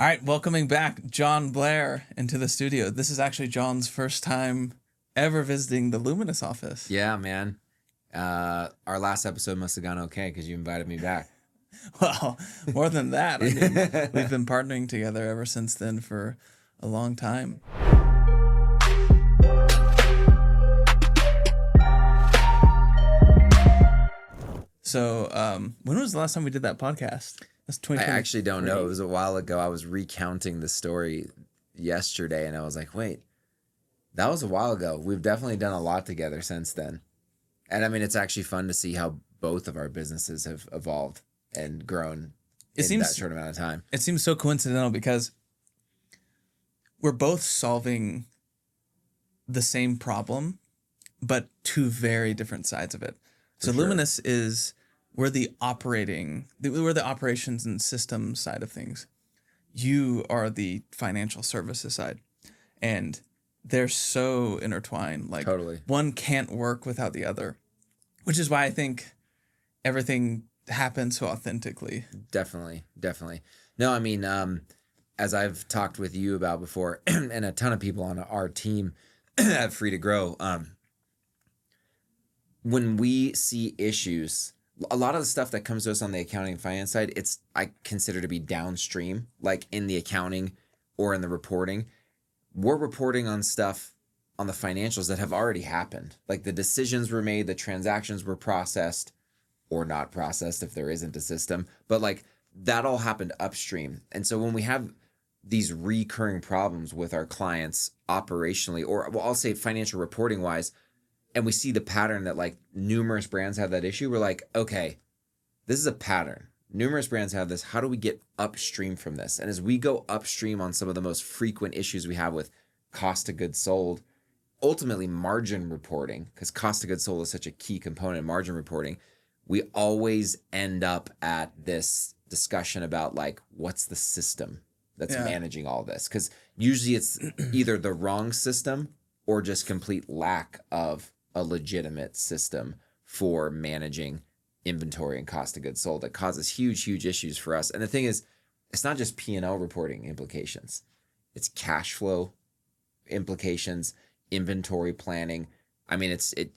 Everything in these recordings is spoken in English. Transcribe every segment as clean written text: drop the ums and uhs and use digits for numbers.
All right, welcoming back Jon Blair into the studio. This is actually Jon's first time ever visiting the Luminous office. Yeah, man. Our last episode must have gone okay because you invited me back. Well, more than that, I mean, we've been partnering together ever since then for a long time. So, when was the last time we did that podcast? I actually don't know. It was a while ago. I was recounting the story yesterday, and I was like, wait, that was a while ago. We've definitely done a lot together since then. And I mean, it's actually fun to see how both of our businesses have evolved and grown in that short amount of time. It seems so coincidental because we're both solving the same problem, but two very different sides of it. So sure. Luminous is... We're the operations and systems side of things. You are the financial services side. And they're so intertwined. Like totally. One can't work without the other, which is why I think everything happens so authentically. Definitely. No, I mean, as I've talked with you about before, and a ton of people on our team at Free to Grow, when we see issues, a lot of the stuff that comes to us on the accounting and finance side, I consider to be downstream, like in the accounting or in the reporting. We're reporting on stuff on the financials that have already happened. Like the decisions were made, the transactions were processed or not processed if there isn't a system. But like that all happened upstream. And so when we have these recurring problems with our clients operationally, or well, I'll say financial reporting wise, and we see the pattern that like numerous brands have that issue, we're like, okay, this is a pattern. Numerous brands have this. How do we get upstream from this? And as we go upstream on some of the most frequent issues we have with cost of goods sold, ultimately margin reporting, because cost of goods sold is such a key component of margin reporting, we always end up at this discussion about like, what's the system that's managing all this? Because usually it's either the wrong system or just complete lack of a legitimate system for managing inventory and cost of goods sold that causes huge issues for us. And the thing is, it's not just P&L reporting implications. It's cash flow implications, inventory planning. I mean, it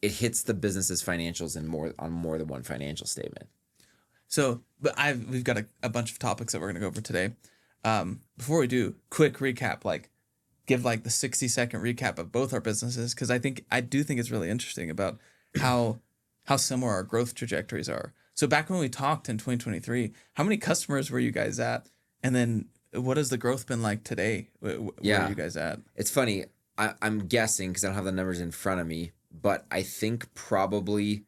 hits the business's financials on more than one financial statement. So, but we've got a bunch of topics that we're going to go over today. Before we do, quick recap, like give like the 60-second recap of both our businesses, because I do think it's really interesting about how similar our growth trajectories are. So back when we talked in 2023, how many customers were you guys at? And then what has the growth been like today? Where are you guys at? It's funny. I'm guessing because I don't have the numbers in front of me, but I think probably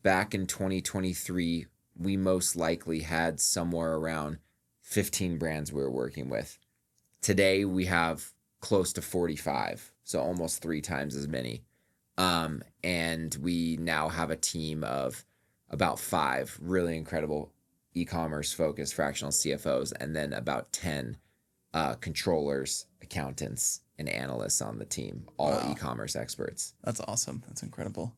back in 2023, we most likely had somewhere around 15 brands we were working with. Today, we have close to 45, so almost 3 times as many. And we now have a team of about 5 really incredible e-commerce focused fractional CFOs, and then about 10 controllers, accountants, and analysts on the team, all e-commerce experts. That's awesome. That's incredible.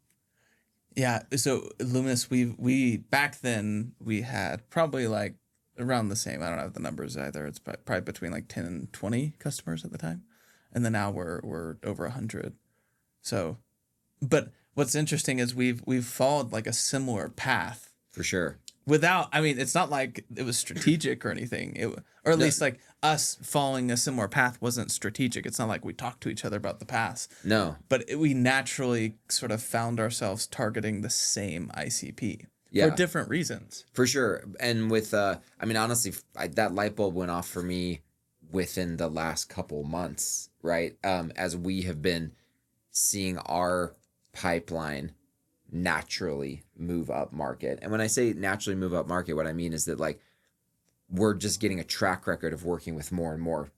Yeah. So Luminous, we back then we had probably like around the same. I don't have the numbers either. It's probably between like 10 and 20 customers at the time. And then now we're over 100. So, but what's interesting is we've followed like a similar path. For sure. It's not like it was strategic or anything. Or at least like us following a similar path wasn't strategic. It's not like we talked to each other about the past. No. But we naturally sort of found ourselves targeting the same ICP. For different reasons. For sure. And with, honestly, that light bulb went off for me within the last couple months, right? As we have been seeing our pipeline naturally move up market. And when I say naturally move up market, what I mean is that like we're just getting a track record of working with more and more,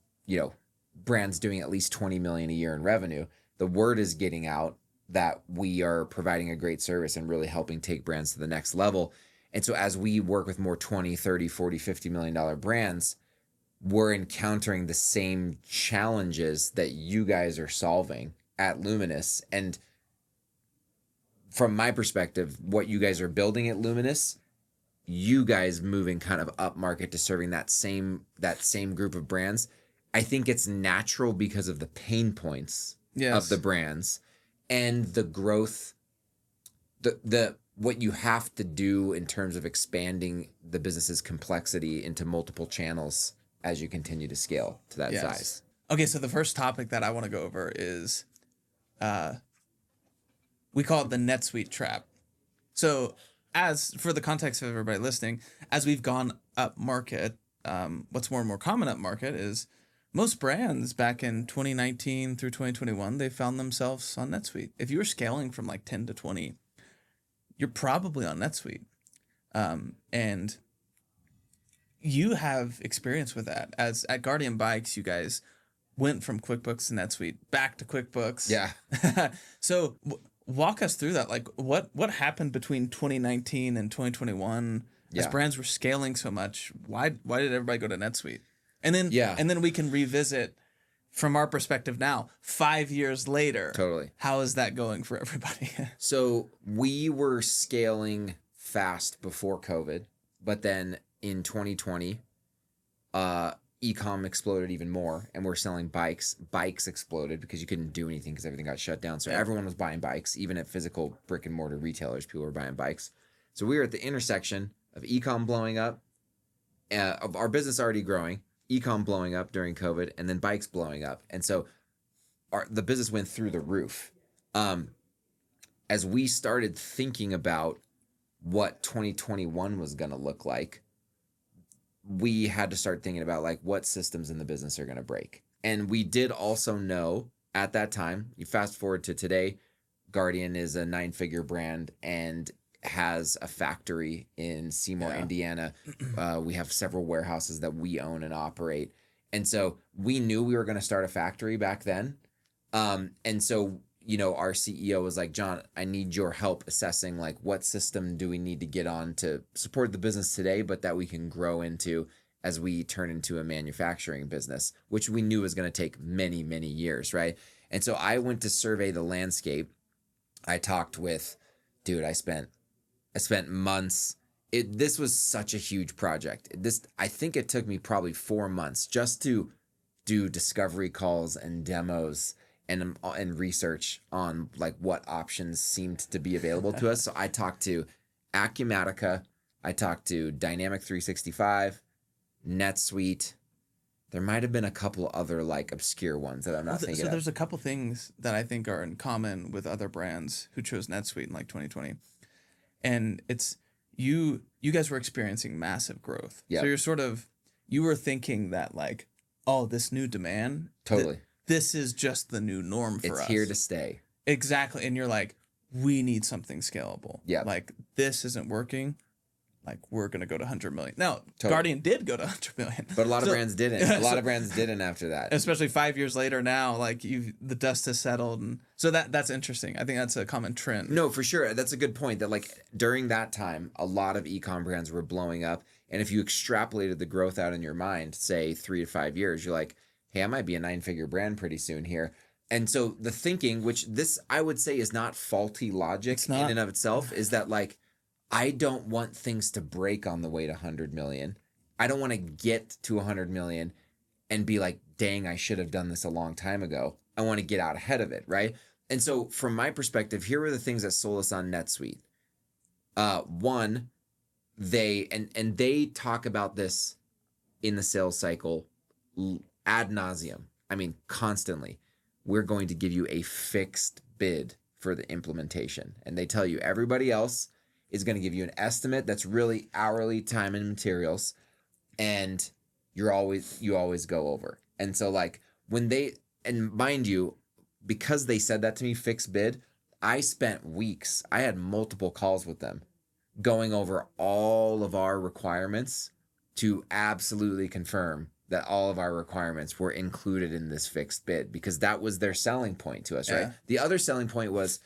brands doing at least 20 million a year in revenue. The word is getting out that we are providing a great service and really helping take brands to the next level. And so as we work with more 20, 30, 40, $50 million brands, we're encountering the same challenges that you guys are solving at Luminous. And from my perspective, what you guys are building at Luminous you guys moving kind of up market to serving that same group of brands, I think it's natural because of the pain points of the brands and the growth, the what you have to do in terms of expanding the business's complexity into multiple channels as you continue to scale to that size. Okay, so the first topic that I want to go over is we call it the NetSuite Trap. So, as for the context of everybody listening, as we've gone up market, what's more and more common up market is most brands back in 2019 through 2021, they found themselves on NetSuite. If you were scaling from like 10 to 20, you're probably on NetSuite. And you have experience with that. As at Guardian Bikes, you guys went from QuickBooks to NetSuite back to QuickBooks. Yeah. So walk us through that. Like what happened between 2019 and 2021 as brands were scaling so much? Why did everybody go to NetSuite? And then we can revisit from our perspective now, 5 years later. Totally. How is that going for everybody? So we were scaling fast before COVID, but then in 2020, Ecom exploded even more, and we're selling bikes. Bikes exploded because you couldn't do anything because everything got shut down. So everyone was buying bikes, even at physical brick and mortar retailers, people were buying bikes. So we were at the intersection of Ecom blowing up, of our business already growing, Ecom blowing up during COVID, and then bikes blowing up. And so the business went through the roof. As we started thinking about what 2021 was going to look like, we had to start thinking about like what systems in the business are going to break. And we did also know at that time, you fast forward to today, Guardian is a 9-figure brand and has a factory in Seymour, Indiana. We have several warehouses that we own and operate. And so we knew we were going to start a factory back then. And so, you know, our CEO was like, John, I need your help assessing like what system do we need to get on to support the business today, but that we can grow into as we turn into a manufacturing business, which we knew was going to take many, many years, right? And so I went to survey the landscape. I talked with, dude, I spent months. This was such a huge project. I think it took me probably 4 months just to do discovery calls and demos and research on like what options seemed to be available to us. So I talked to Acumatica, I talked to Dynamic 365, NetSuite. There might have been a couple other like obscure ones that I'm not thinking of. So there's a couple things that I think are in common with other brands who chose NetSuite in like 2020. And it's you guys were experiencing massive growth. Yep. So you were thinking that like, oh, this new demand. Totally. This is just the new norm for us. It's here to stay. Exactly. And you're like, we need something scalable. Yeah. Like this isn't working. Like we're going to go to 100 million. Now, Guardian did go to 100 million. But a lot of brands didn't. A lot of brands didn't after that. Especially 5 years later now, like the dust has settled. And so that's interesting. I think that's a common trend. No, for sure. That's a good point that like during that time, a lot of e-com brands were blowing up. And if you extrapolated the growth out in your mind, say 3 to 5 years, you're like, hey, I might be a 9-figure brand pretty soon here. And so the thinking, which this I would say is not faulty logic in and of itself, is that like, I don't want things to break on the way to 100 million. I don't want to get to 100 million and be like, dang, I should have done this a long time ago. I want to get out ahead of it, right? And so from my perspective, here were the things that sold us on NetSuite. One, they talk about this in the sales cycle ad nauseum. I mean, constantly. We're going to give you a fixed bid for the implementation. And they tell you everybody else is going to give you an estimate that's really hourly time and materials. And you always go over. And so like and mind you, because they said that to me, fixed bid, I spent weeks. I had multiple calls with them going over all of our requirements to absolutely confirm that all of our requirements were included in this fixed bid, because that was their selling point to us, right? The other selling point was,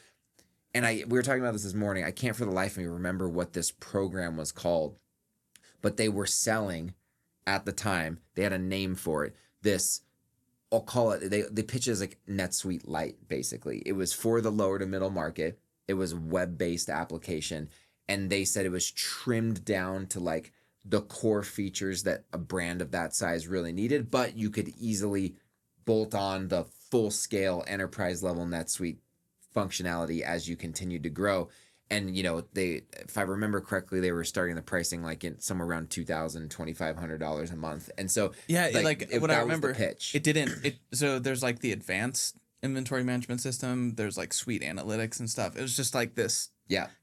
and we were talking about this morning, I can't for the life of me remember what this program was called, but they were selling at the time, they had a name for it, this, I'll call it, they pitch it as like NetSuite Lite, basically. It was for the lower to middle market. It was a web-based application. and they said it was trimmed down to like the core features that a brand of that size really needed, but you could easily bolt on the full scale enterprise level NetSuite functionality as you continued to grow. And they, if I remember correctly, they were starting the pricing like in somewhere around $2,000-$2,500 a month. And so yeah, like what I remember, was the pitch. It didn't. So there's like the advanced inventory management system. There's like suite analytics and stuff. It was just like this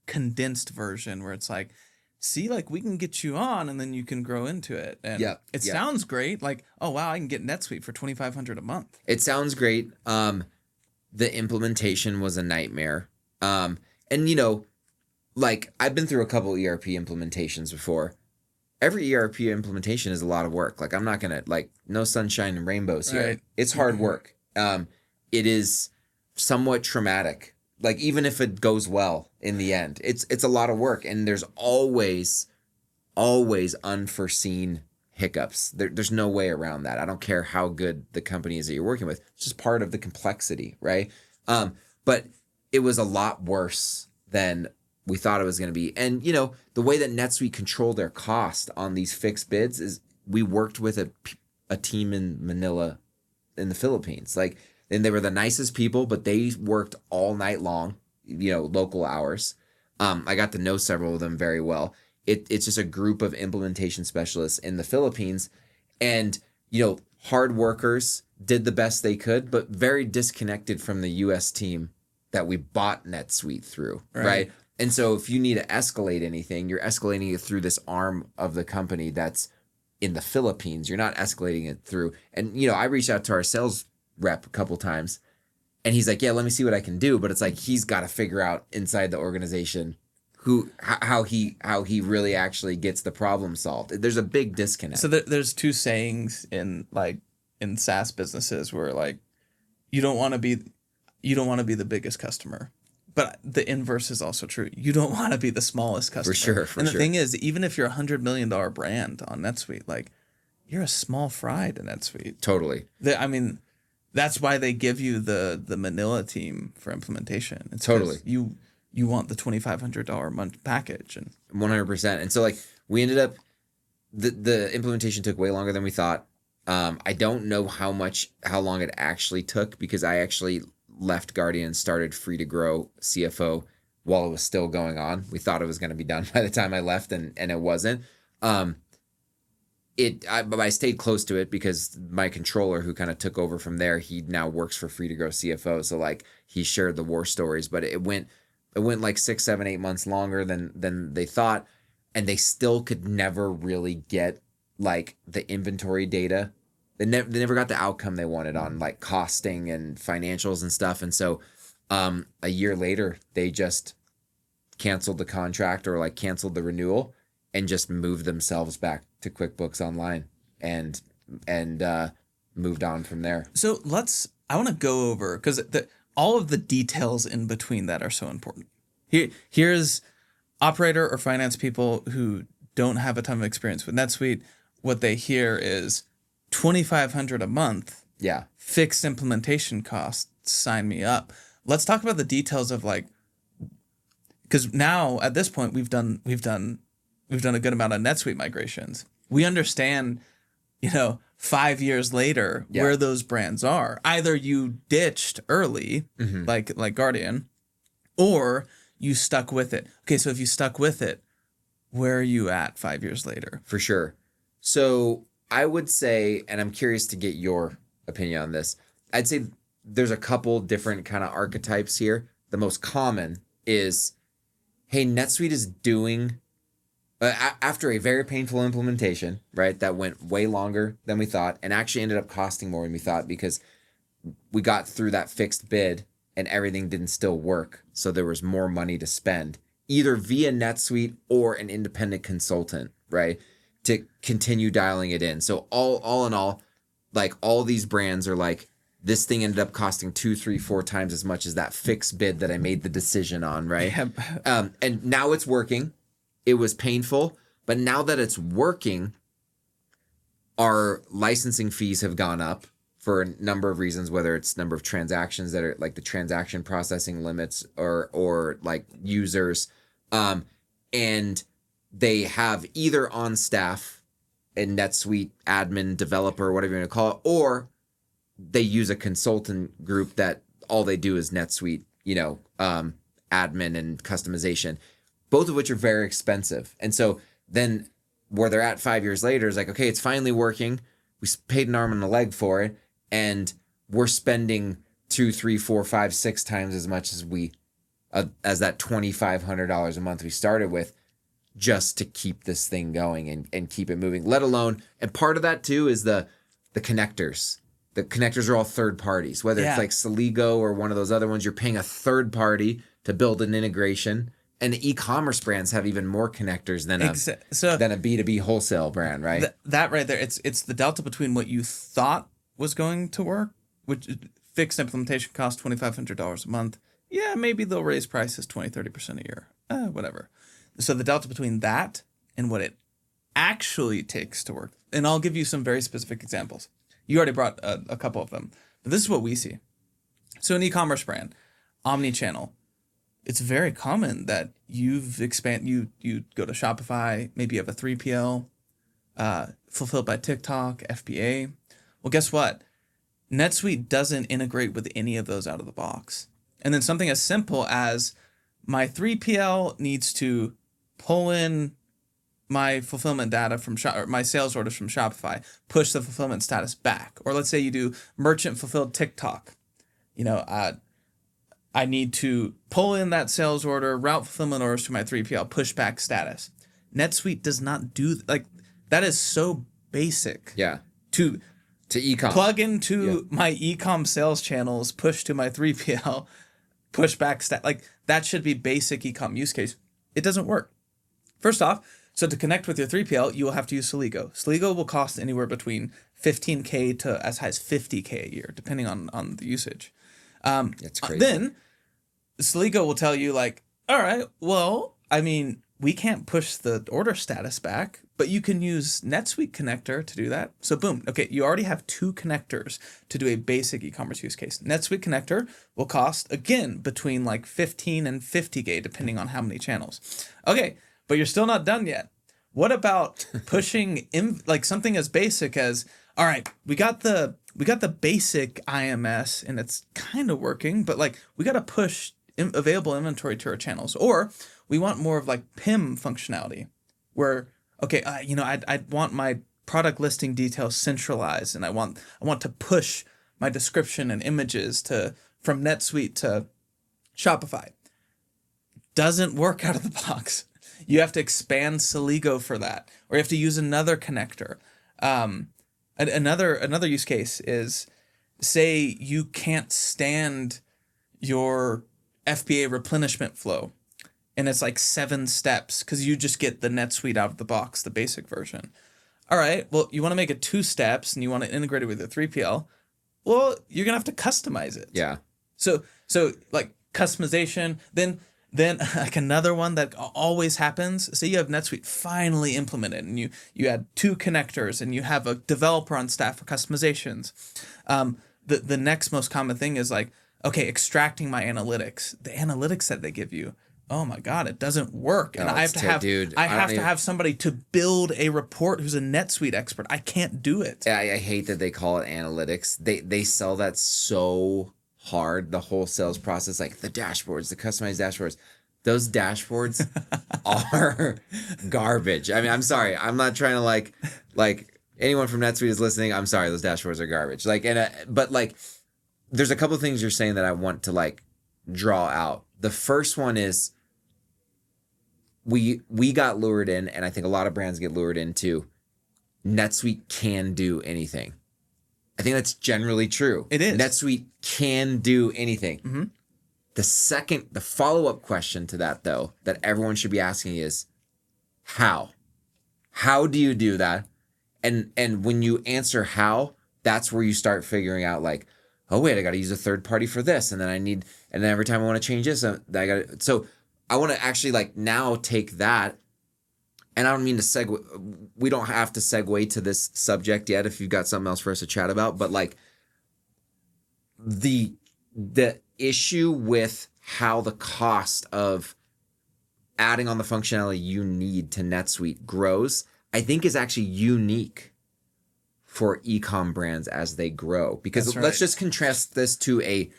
condensed version where it's like, see, like we can get you on, and then you can grow into it. And it sounds great. Like, oh wow, I can get NetSuite for $2,500 a month. It sounds great. The implementation was a nightmare. And like I've been through a couple ERP implementations before. Every ERP implementation is a lot of work. Like I'm not gonna no sunshine and rainbows here. Right. It's hard work. It is somewhat traumatic. Like even if it goes well in the end, it's a lot of work, and there's always unforeseen hiccups. There's no way around that. I don't care how good the company is that you're working with. It's just part of the complexity, right? But it was a lot worse than we thought it was going to be. And, the way that NetSuite controlled their cost on these fixed bids is we worked with a team in Manila in the Philippines. And they were the nicest people, but they worked all night long, local hours. I got to know several of them very well. It's just a group of implementation specialists in the Philippines. And, hard workers did the best they could, but very disconnected from the U.S. team that we bought NetSuite through, right? And so if you need to escalate anything, you're escalating it through this arm of the company that's in the Philippines. You're not escalating it through. And, I reached out to our sales rep a couple times, and he's like, yeah, let me see what I can do. But it's like he's got to figure out inside the organization how he really actually gets the problem solved. There's a big disconnect. So there's two sayings in SaaS businesses where like you don't want to be the biggest customer. But the inverse is also true. You don't want to be the smallest customer. For sure. And the thing is, even if you're a $100 million brand on NetSuite, like you're a small fry to NetSuite. Totally. That's why they give you the Manila team for implementation. It's totally. You want the $2,500 a month package. And 100%. And so we ended up, the implementation took way longer than we thought. I don't know how long it actually took, because I actually left Guardian and started Free to Grow CFO while it was still going on. We thought it was going to be done by the time I left, and it wasn't. But I stayed close to it because my controller, who kind of took over from there, he now works for Free to Grow CFO. So he shared the war stories, but it went like 6, 7, 8 months longer than they thought, and they still could never really get the inventory data. They never got the outcome they wanted on costing and financials and stuff. And so a year later, they just canceled the contract or canceled the renewal and just moved themselves back to QuickBooks Online and moved on from there. So I want to go over, because all of the details in between that are so important. Here's operator or finance people who don't have a ton of experience with NetSuite. What they hear is $2,500 a month. Yeah. Fixed implementation costs. Sign me up. Let's talk about the details of because now at this point we've done a good amount of NetSuite migrations. We understand, 5 years later where those brands are. Either you ditched early, like Guardian, or you stuck with it. Okay, so if you stuck with it, where are you at 5 years later? For sure. So I would say, and I'm curious to get your opinion on this, I'd say there's a couple different kind of archetypes here. The most common is, hey, NetSuite is doing, after a very painful implementation, right, that went way longer than we thought and actually ended up costing more than we thought because we got through that fixed bid and everything didn't still work. So there was more money to spend, either via NetSuite or an independent consultant, right, to continue dialing it in. So all in all, all these brands are this thing ended up costing 2, 3, 4 times as much as that fixed bid that I made the decision on, right? And now it's working. It was painful, but now that it's working, our licensing fees have gone up for a number of reasons, whether it's number of transactions that are the transaction processing limits or users. and they have either on staff a NetSuite admin, developer, whatever you want to call it, or they use a consultant group that all they do is NetSuite, admin and customization, both of which are very expensive. And so then where they're at 5 years later is like, okay, it's finally working. We paid an arm and a leg for it, and we're spending 2, 3, 4, 5, 6 times as much as that $2,500 a month we started with, just to keep this thing going and keep it moving. Let alone, and part of that too is the connectors. The connectors are all third parties, whether it's like Celigo or one of those other ones. You're paying a third party to build an integration. And the e-commerce brands have even more connectors than a B2B wholesale brand, right? That right there, it's the delta between what you thought was going to work, which fixed implementation costs $2,500 a month. Yeah, maybe they'll raise prices 20-30% a year. Whatever. So the delta between that and what it actually takes to work. And I'll give you some very specific examples. You already brought a couple of them, but this is what we see. So an e-commerce brand, omni-channel, it's very common that you go to Shopify, maybe you have a 3PL, fulfilled by TikTok, FBA. Well, guess what? NetSuite doesn't integrate with any of those out of the box. And then something as simple as my 3PL needs to pull in my fulfillment data from or my sales orders from Shopify, push the fulfillment status back. Or let's say you do merchant fulfilled TikTok. I need to pull in that sales order, route fulfillment orders to my 3PL, push back status. NetSuite does not do that is so basic. Yeah. To Ecom. Plug into my Ecom sales channels, push to my 3PL, push back that should be basic Ecom use case. It doesn't work. First off, so to connect with your 3PL, you will have to use Celigo. Celigo will cost anywhere between $15K to as high as $50K a year, depending on the usage. That's crazy. Then Celigo will tell you all right, well, we can't push the order status back, but you can use NetSuite connector to do that. So boom, okay, you already have 2 connectors to do a basic e-commerce use case. NetSuite connector will cost, again, between 15 and $50K, depending on how many channels. Okay, but you're still not done yet. What about pushing in something as basic as, all right, we got the basic IMS and it's kind of working, but we got to push available inventory to our channels, or we want more of PIM functionality, where I want my product listing details centralized, and I want to push my description and images from NetSuite to Shopify. Doesn't work out of the box. You have to expand Celigo for that, or you have to use another connector. Another use case is, say you can't stand your FBA replenishment flow, and it's 7 steps because you just get the NetSuite out of the box, the basic version. All right, well, you want to make it 2 steps and you want to integrate it with your 3PL. Well, you're gonna have to customize it. Yeah. So customization. Then another one that always happens. Say you have NetSuite finally implemented, and you add 2 connectors, and you have a developer on staff for customizations. The next most common thing is extracting my analytics. The analytics that they give you, oh my God, it doesn't work. And I have to have somebody to build a report who's a NetSuite expert. I can't do it. I hate that they call it analytics. They sell that so hard, the whole sales process, the dashboards, the customized dashboards. Those dashboards are garbage. I'm sorry. I'm not trying to anyone from NetSuite is listening. I'm sorry. Those dashboards are garbage. But there's a couple of things you're saying that I want to draw out. The first one is we got lured in, and I think a lot of brands get lured into NetSuite can do anything. I think that's generally true. It is. NetSuite can do anything. Mm-hmm. The follow-up question to that, though, that everyone should be asking is, how? How do you do that? And when you answer how, that's where you start figuring out oh wait, I got to use a third party for this, and then every time I want to change this, so I want to actually now take that, and I don't mean to segue. We don't have to segue to this subject yet if you've got something else for us to chat about, but the issue with how the cost of adding on the functionality you need to NetSuite grows, I think is actually unique for ecom brands as they grow. Because let's just contrast this to a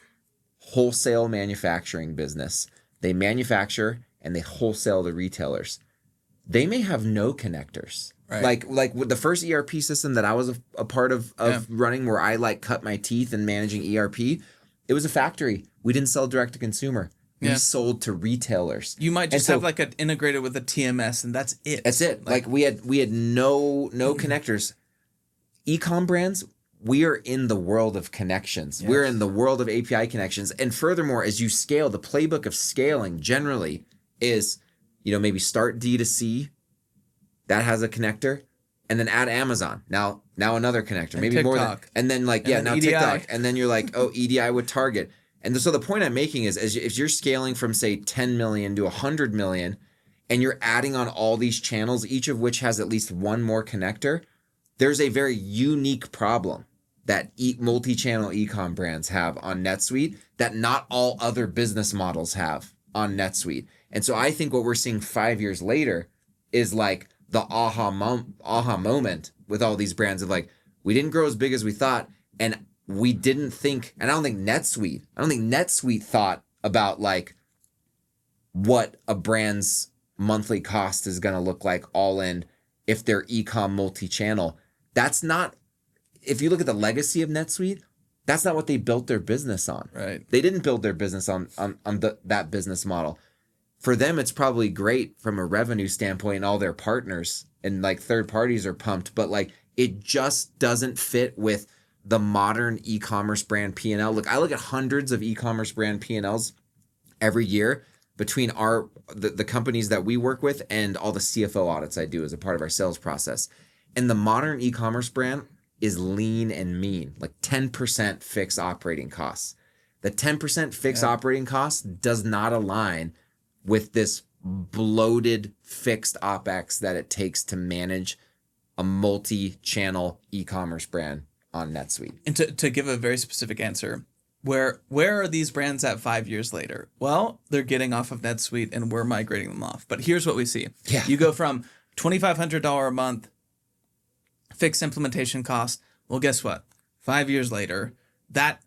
wholesale manufacturing business. They manufacture and they wholesale to retailers. They may have no connectors. Right. Like with the first ERP system that I was a part of running, where I like cut my teeth in managing ERP, it was a factory. We didn't sell direct to consumer. We sold to retailers. You might just have like an integrated with a TMS, and that's it. That's it. Like we had no connectors. Ecom brands, we are in the world of connections. Yes. We're in the world of API connections. And furthermore, as you scale, the playbook of scaling generally is, maybe start D2C, that has a connector, and then add Amazon. Now another connector, and maybe TikTok. More than, and then now EDI. TikTok, and then you're like, oh, EDI with Target. And so the point I'm making is, if you're scaling from say 10 million to 100 million, and you're adding on all these channels, each of which has at least one more connector, there's a very unique problem that multi-channel ecom brands have on NetSuite that not all other business models have on NetSuite. And so I think what we're seeing 5 years later is like the aha moment with all these brands of like, we didn't grow as big as we thought, and we didn't think, and I don't think NetSuite thought about like what a brand's monthly cost is going to look like all in if they're ecom multi-channel. That's not, if you look at the legacy of NetSuite, that's not what they built their business on. Right. They didn't build their business on that business model. For them, it's probably great from a revenue standpoint, and all their partners and like third parties are pumped, but like it just doesn't fit with the modern e-commerce brand P&L. Look, I look at hundreds of e-commerce brand P&Ls every year between the companies that we work with and all the CFO audits I do as a part of our sales process. And the modern e-commerce brand is lean and mean, like 10% fixed operating costs. The 10% fixed operating costs does not align with this bloated fixed OpEx that it takes to manage a multi-channel e-commerce brand on NetSuite. And to give a very specific answer, where are these brands at 5 years later? Well, they're getting off of NetSuite and we're migrating them off. But here's what we see. Yeah. You go from $2,500 a month fixed implementation cost. Well, guess what? 5 years later, that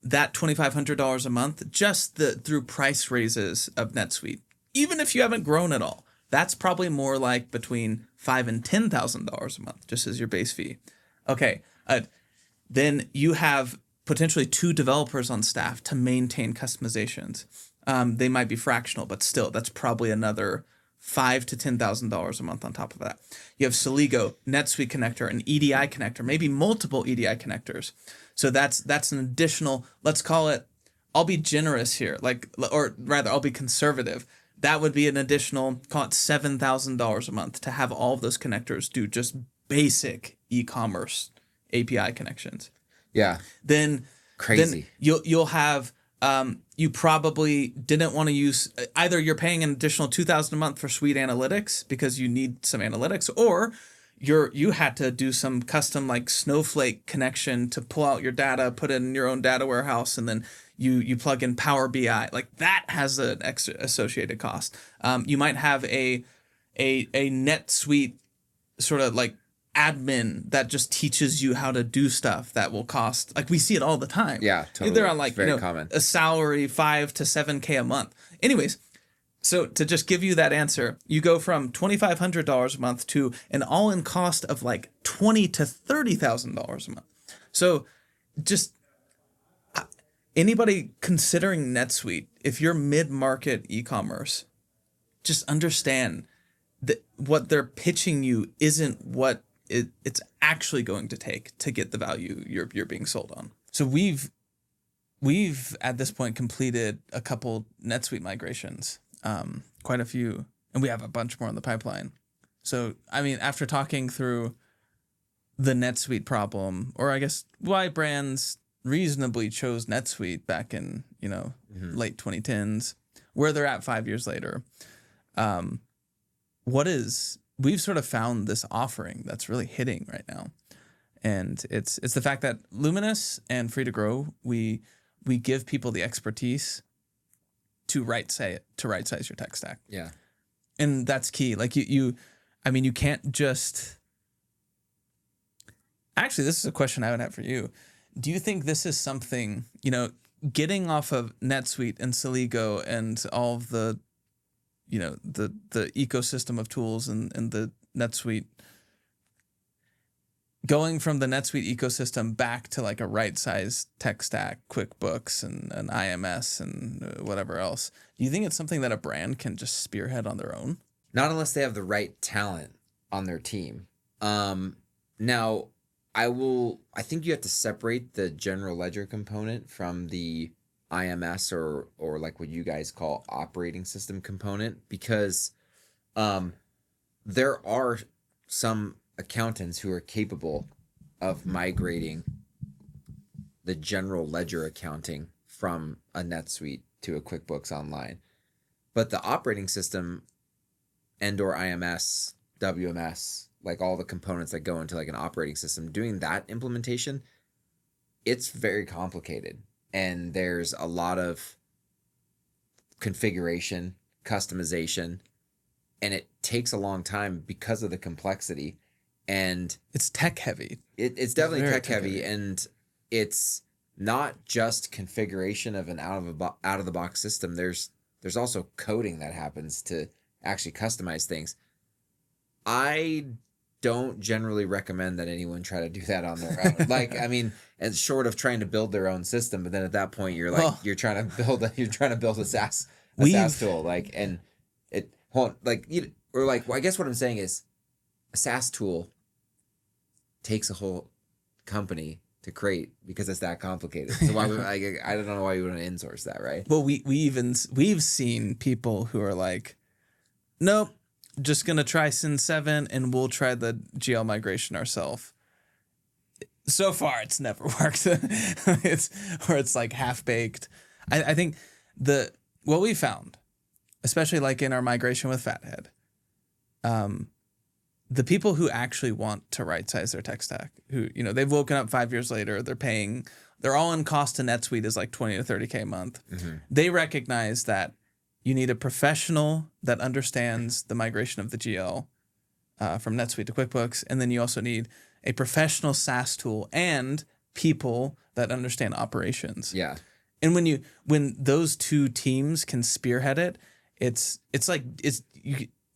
$2,500 a month, just through price raises of NetSuite, even if you haven't grown at all, that's probably more like between $5,000 and $10,000 a month, just as your base fee. Okay, then you have potentially 2 developers on staff to maintain customizations. They might be fractional, but still, that's probably another $5,000 to $10,000 a month on top of that. You have Celigo, NetSuite connector, an EDI connector, maybe multiple EDI connectors. So that's an additional, let's call it, I'll be generous here, or rather I'll be conservative. That would be an additional, call it $7,000 a month to have all of those connectors do just basic e-commerce API connections. Yeah. Then crazy. Then you'll have you probably didn't want to use, either you're paying an additional $2,000 a month for Suite Analytics because you need some analytics, or you had to do some custom like Snowflake connection to pull out your data, put it in your own data warehouse, and then you plug in Power BI. Like that has an extra associated cost. You might have a NetSuite sort of like admin that just teaches you how to do stuff that will cost, like we see it all the time. Yeah, totally. They're on like common. A salary $5,000 to $7,000 a month. Anyways, so to just give you that answer, you go from $2,500 a month to an all-in cost of like $20,000 to $30,000 a month. So just anybody considering NetSuite, if you're mid-market e-commerce, just understand that what they're pitching you isn't what it's actually going to take to get the value you're being sold on. So we've at this point completed a couple NetSuite migrations, quite a few, and we have a bunch more in the pipeline. So I mean, after talking through the NetSuite problem, or I guess why brands reasonably chose NetSuite back in late 2010s, where they're at 5 years later, we've sort of found this offering that's really hitting right now. And it's the fact that Luminous and Free to Grow, we give people the expertise to right size your tech stack. Yeah. And that's key. Like you can't just. Actually, this is a question I would have for you. Do you think this is something, getting off of NetSuite and Celigo and all of the, the ecosystem of tools and the NetSuite, going from the NetSuite ecosystem back to like a right-sized tech stack, QuickBooks and an IMS and whatever else, do you think it's something that a brand can just spearhead on their own? Not unless they have the right talent on their team. Now, I think you have to separate the general ledger component from the IMS or like what you guys call operating system component, because there are some accountants who are capable of migrating the general ledger accounting from a NetSuite to a QuickBooks Online. But the operating system and or IMS, WMS, like all the components that go into like an operating system, doing that implementation, it's very complicated. And there's a lot of configuration, customization, and it takes a long time because of the complexity. And it's tech heavy. It's definitely tech heavy, and it's not just configuration of an out of the box system. There's also coding that happens to actually customize things. I don't generally recommend that anyone try to do that on their own. Like, I mean, and short of trying to build their own system, but then at that point you're like, you're trying to build a SaaS tool, like, and it won't like you or like. Well, I guess what I'm saying is, a SaaS tool takes a whole company to create because it's that complicated. So why would I don't know why you want to insource that, right? Well, we've seen people who are like, nope, just gonna try Sin 7 and we'll try the GL migration ourselves. So far, it's never worked. it's like half baked. I think what we found, especially like in our migration with Fathead, the people who actually want to right-size their tech stack, who, they've woken up 5 years later, they're all in cost to NetSuite is like 20 to 30K a month. Mm-hmm. They recognize that you need a professional that understands the migration of the GL from NetSuite to QuickBooks, and then you also need a professional SaaS tool and people that understand operations. Yeah. And when those two teams can spearhead it,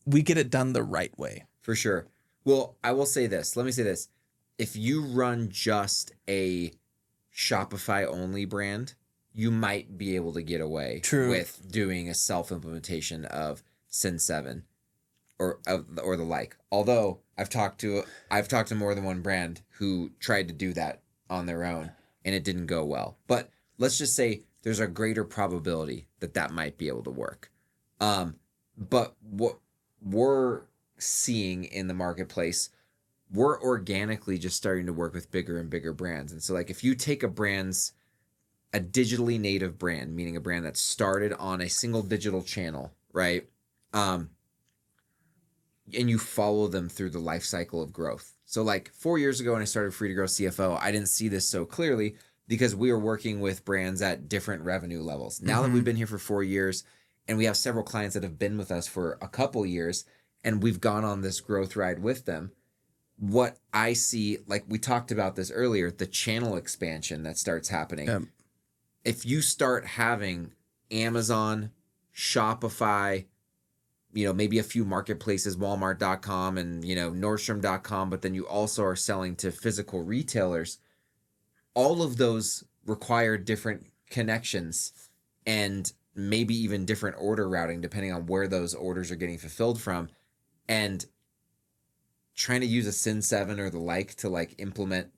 we get it done the right way. For sure. Well, I will say this. Let me say this. If you run just a Shopify only brand, you might be able to get away with doing a self-implementation of Sin 7 or the like. Although I've talked to more than one brand who tried to do that on their own and it didn't go well. But let's just say there's a greater probability that might be able to work. But what we're seeing in the marketplace, we're organically just starting to work with bigger and bigger brands. And so like if you take a digitally native brand, meaning a brand that started on a single digital channel, right? And you follow them through the life cycle of growth. So like 4 years ago when I started Free to Grow CFO, I didn't see this so clearly because we were working with brands at different revenue levels. Now that we've been here for 4 years and we have several clients that have been with us for a couple years and we've gone on this growth ride with them, what I see, like we talked about this earlier, the channel expansion that starts happening. If you start having Amazon, Shopify, maybe a few marketplaces, Walmart.com and, Nordstrom.com, but then you also are selling to physical retailers, all of those require different connections and maybe even different order routing depending on where those orders are getting fulfilled from. And trying to use a Sin 7 or the like to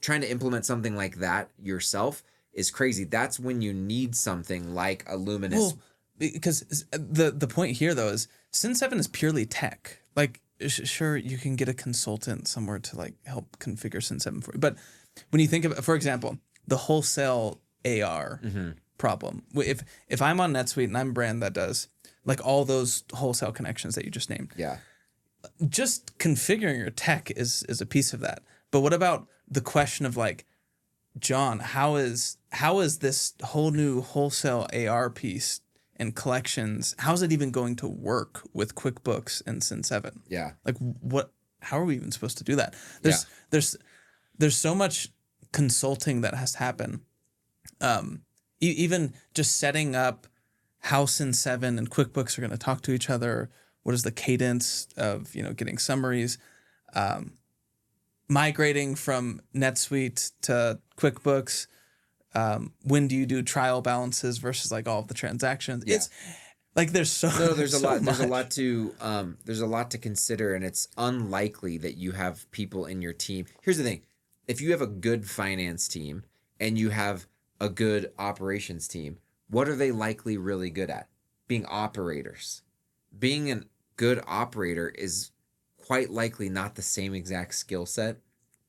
trying to implement something like that yourself is crazy. That's when you need something like a Luminous. Well, because the point here though is Sin 7 is purely tech. Like, sure, you can get a consultant somewhere to like help configure Sin 7 for you. But when you think of, for example, the wholesale AR problem, if I'm on NetSuite and I'm a brand that does like all those wholesale connections that you just named. Yeah. Just configuring your tech is a piece of that. But what about the question of like, John, how is this whole new wholesale AR piece and collections, how's it even going to work with QuickBooks and Sin7? Yeah. Like how are we even supposed to do that? There's so much consulting that has to happen. Even just setting up how Sin7 and QuickBooks are going to talk to each other. What is the cadence of, getting summaries, migrating from NetSuite to QuickBooks. When do you do trial balances versus like all of the transactions? Yeah. It's like there's a lot. There's a lot to consider, and it's unlikely that you have people in your team. Here's the thing: if you have a good finance team and you have a good operations team, what are they likely really good at? Being operators. Being a good operator is quite likely not the same exact skill set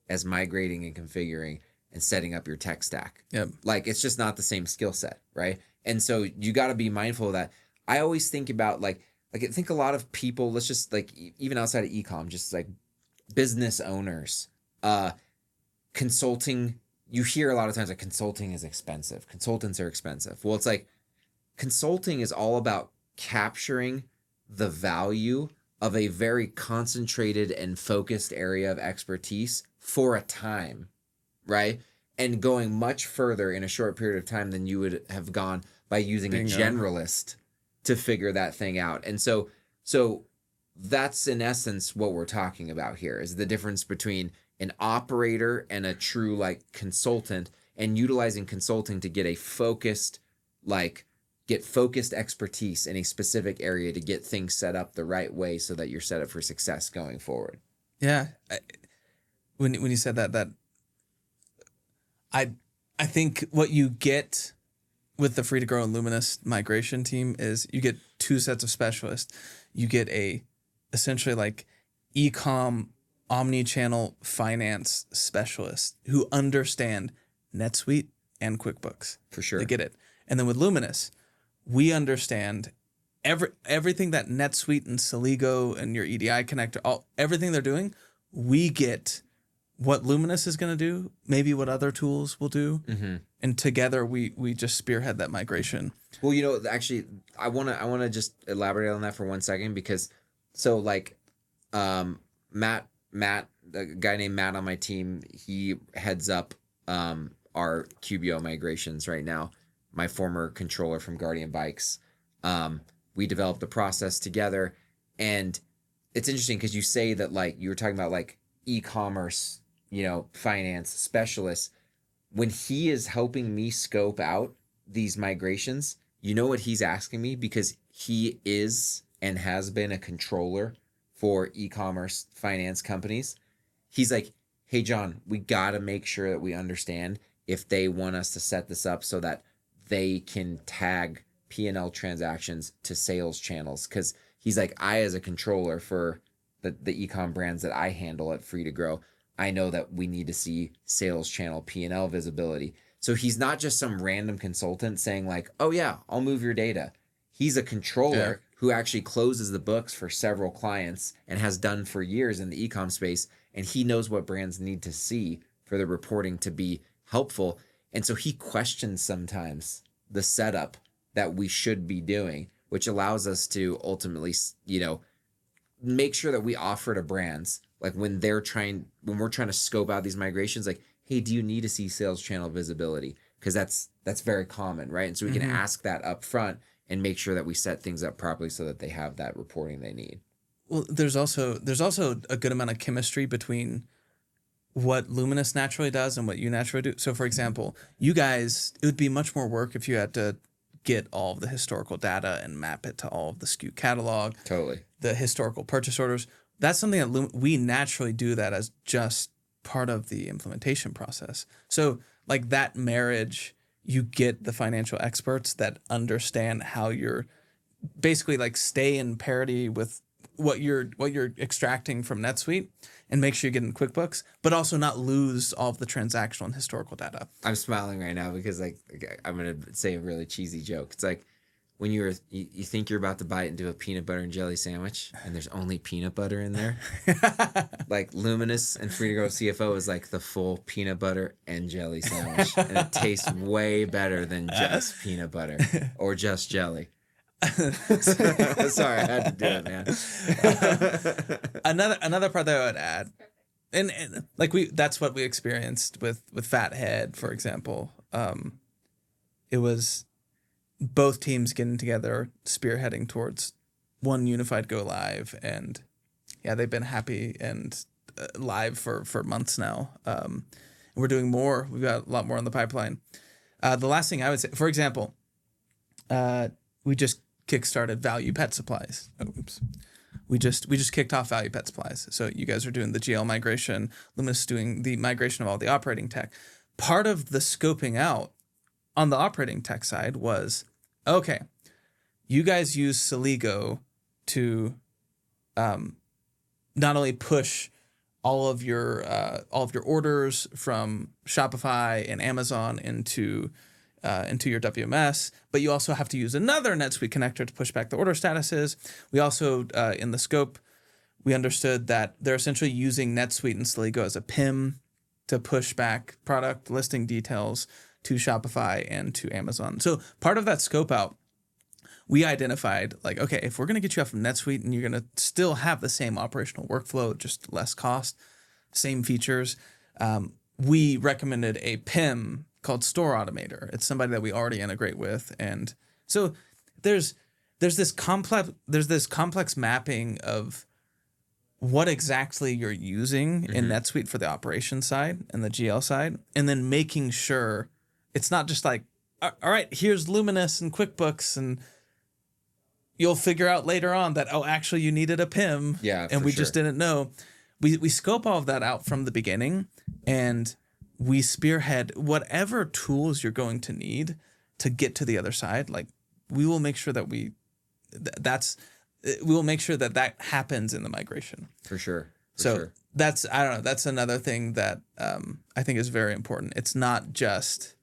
as migrating and configuring and setting up your tech stack. Yep. Like, it's just not the same skill set, right? And so you got to be mindful of that. I always think about I think a lot of people, let's just even outside of Ecom, just like business owners, consulting. You hear a lot of times that consulting is expensive. Consultants are expensive. Well, it's like consulting is all about capturing the value of a very concentrated and focused area of expertise for a time, right? And going much further in a short period of time than you would have gone by using a generalist to figure that thing out. And so that's in essence what we're talking about here, is the difference between an operator and a true consultant, and utilizing consulting to get a focused expertise in a specific area to get things set up the right way so that you're set up for success going forward. Yeah. When you said that I think what you get with the Free to Grow and Luminous migration team is you get two sets of specialists. You get essentially Ecom omni-channel finance specialists who understand NetSuite and QuickBooks. For sure. They get it. And then with Luminous, we understand everything that NetSuite and Celigo and your EDI connector, everything they're doing. We get what Luminous is going to do, maybe what other tools will do, and together we just spearhead that migration. Well, actually, I wanna just elaborate on that for 1 second, because Matt, a guy named Matt on my team, he heads up our QBO migrations right now. My former controller from Guardian Bikes. We developed the process together, and it's interesting because you say that you were talking about e-commerce, finance specialists. When he is helping me scope out these migrations, you know what he's asking me, because he is and has been a controller for e-commerce finance companies. He's like, hey, Jon, we got to make sure that we understand if they want us to set this up so that they can tag P&L transactions to sales channels. Because he's like, I, as a controller for the ecom brands that I handle at Free to Grow, I know that we need to see sales channel P&L visibility. So he's not just some random consultant saying oh yeah, I'll move your data. He's a controller who actually closes the books for several clients and has done for years in the ecom space. And he knows what brands need to see for the reporting to be helpful. And so he questions sometimes the setup that we should be doing, which allows us to ultimately, make sure that we offer to brands, when we're trying to scope out these migrations, hey, do you need to see sales channel visibility? Because that's very common, right? And so we can ask that up front and make sure that we set things up properly so that they have that reporting they need. Well, there's also a good amount of chemistry between what Luminous naturally does and what you naturally do. So, for example, you guys, it would be much more work if you had to get all of the historical data and map it to all of the SKU catalog. Totally. The historical purchase orders. That's something that we naturally do that as just part of the implementation process. So, that marriage, you get the financial experts that understand how you're basically stay in parity with what you're extracting from NetSuite, and make sure you get in QuickBooks, but also not lose all of the transactional and historical data. I'm smiling right now because I'm gonna say a really cheesy joke. It's when you think you're about to bite into a peanut butter and jelly sandwich, and there's only peanut butter in there. Luminous and Free to Grow CFO is the full peanut butter and jelly sandwich, and it tastes way better than just peanut butter or just jelly. Sorry, I had to do it, man. Another part that I would add, and like that's what we experienced with Fathead, for example. It was both teams getting together, spearheading towards one unified go live, and yeah, they've been happy and live for months now. We're doing more. We've got a lot more on the pipeline. The last thing I would say, for example, we just kickstarted Value Pet Supplies. Oh, oops. We just kicked off Value Pet Supplies. So you guys are doing the GL migration. Luminous is doing the migration of all the operating tech. Part of the scoping out on the operating tech side was, okay, you guys use Celigo to not only push all of your orders from Shopify and Amazon into your WMS, but you also have to use another NetSuite connector to push back the order statuses. We also, in the scope, we understood that they're essentially using NetSuite and Celigo as a PIM to push back product listing details to Shopify and to Amazon. So part of that scope out, we identified like, okay, if we're going to get you off of NetSuite and you're going to still have the same operational workflow, just less cost, same features, we recommended a PIM called Store Automator. It's somebody that we already integrate with, and so there's this complex mapping of what exactly you're using in NetSuite for the operation side and the GL side, and then making sure it's not just like, all right, here's Luminous and QuickBooks, and you'll figure out later on that, oh, actually you needed a PIM, and we just didn't know. We scope all of that out from the beginning, and we spearhead whatever tools you're going to need to get to the other side. Like, we will make sure that we will make sure that happens in the migration. For sure. That's, I don't know, that's another thing that I think is very important. It's not just,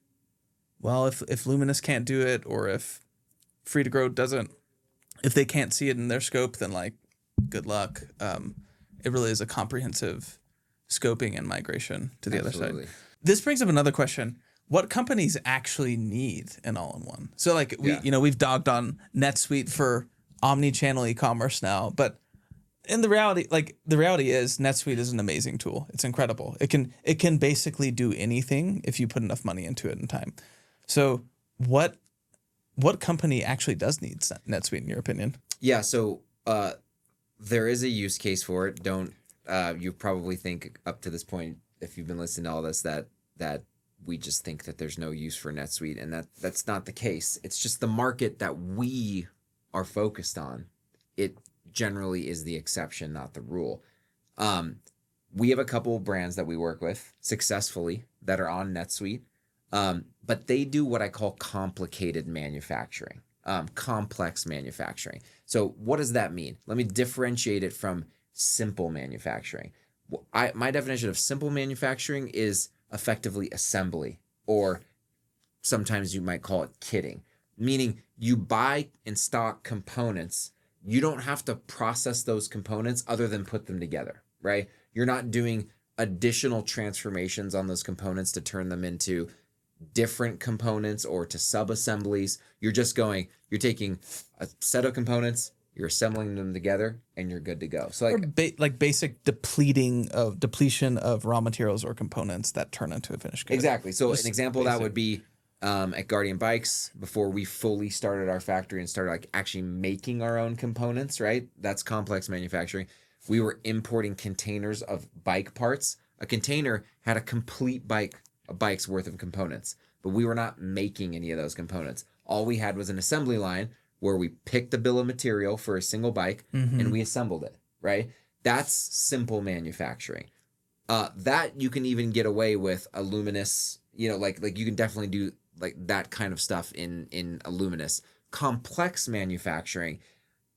well, if Luminous can't do it, or if Free to Grow doesn't, if they can't see it in their scope, then like, good luck. It really is a comprehensive scoping and migration to the other side. This brings up another question. What companies actually need an all-in-one? So like we've dogged on NetSuite for omni-channel e-commerce now, but in the reality is NetSuite is an amazing tool. It's incredible. It can basically do anything if you put enough money into it and time. So what company actually does need NetSuite in your opinion? Yeah, so there is a use case for it. You probably think up to this point, if you've been listening to all this, that we just think that there's no use for NetSuite, and that's not the case. It's just the market that we are focused on. It generally is the exception, not the rule. We have a couple of brands that we work with successfully that are on NetSuite, but they do what I call complicated manufacturing, complex manufacturing. So what does that mean? Let me differentiate it from simple manufacturing. My definition of simple manufacturing is effectively assembly, or sometimes you might call it kitting, meaning you buy and stock components. You don't have to process those components other than put them together, right? You're not doing additional transformations on those components to turn them into different components or to sub-assemblies. You're taking a set of components, you're assembling them together, and you're good to go. So like basic depletion of raw materials or components that turn into a finished good. Exactly. So an example of that would be at Guardian Bikes, before we fully started our factory and started like actually making our own components, right? That's complex manufacturing. We were importing containers of bike parts. A container had a complete a bike's worth of components, but we were not making any of those components. All we had was an assembly line where we picked the bill of material for a single bike and we assembled it, right? That's simple manufacturing. That you can even get away with a Luminous, like you can definitely do like that kind of stuff in a Luminous. Complex manufacturing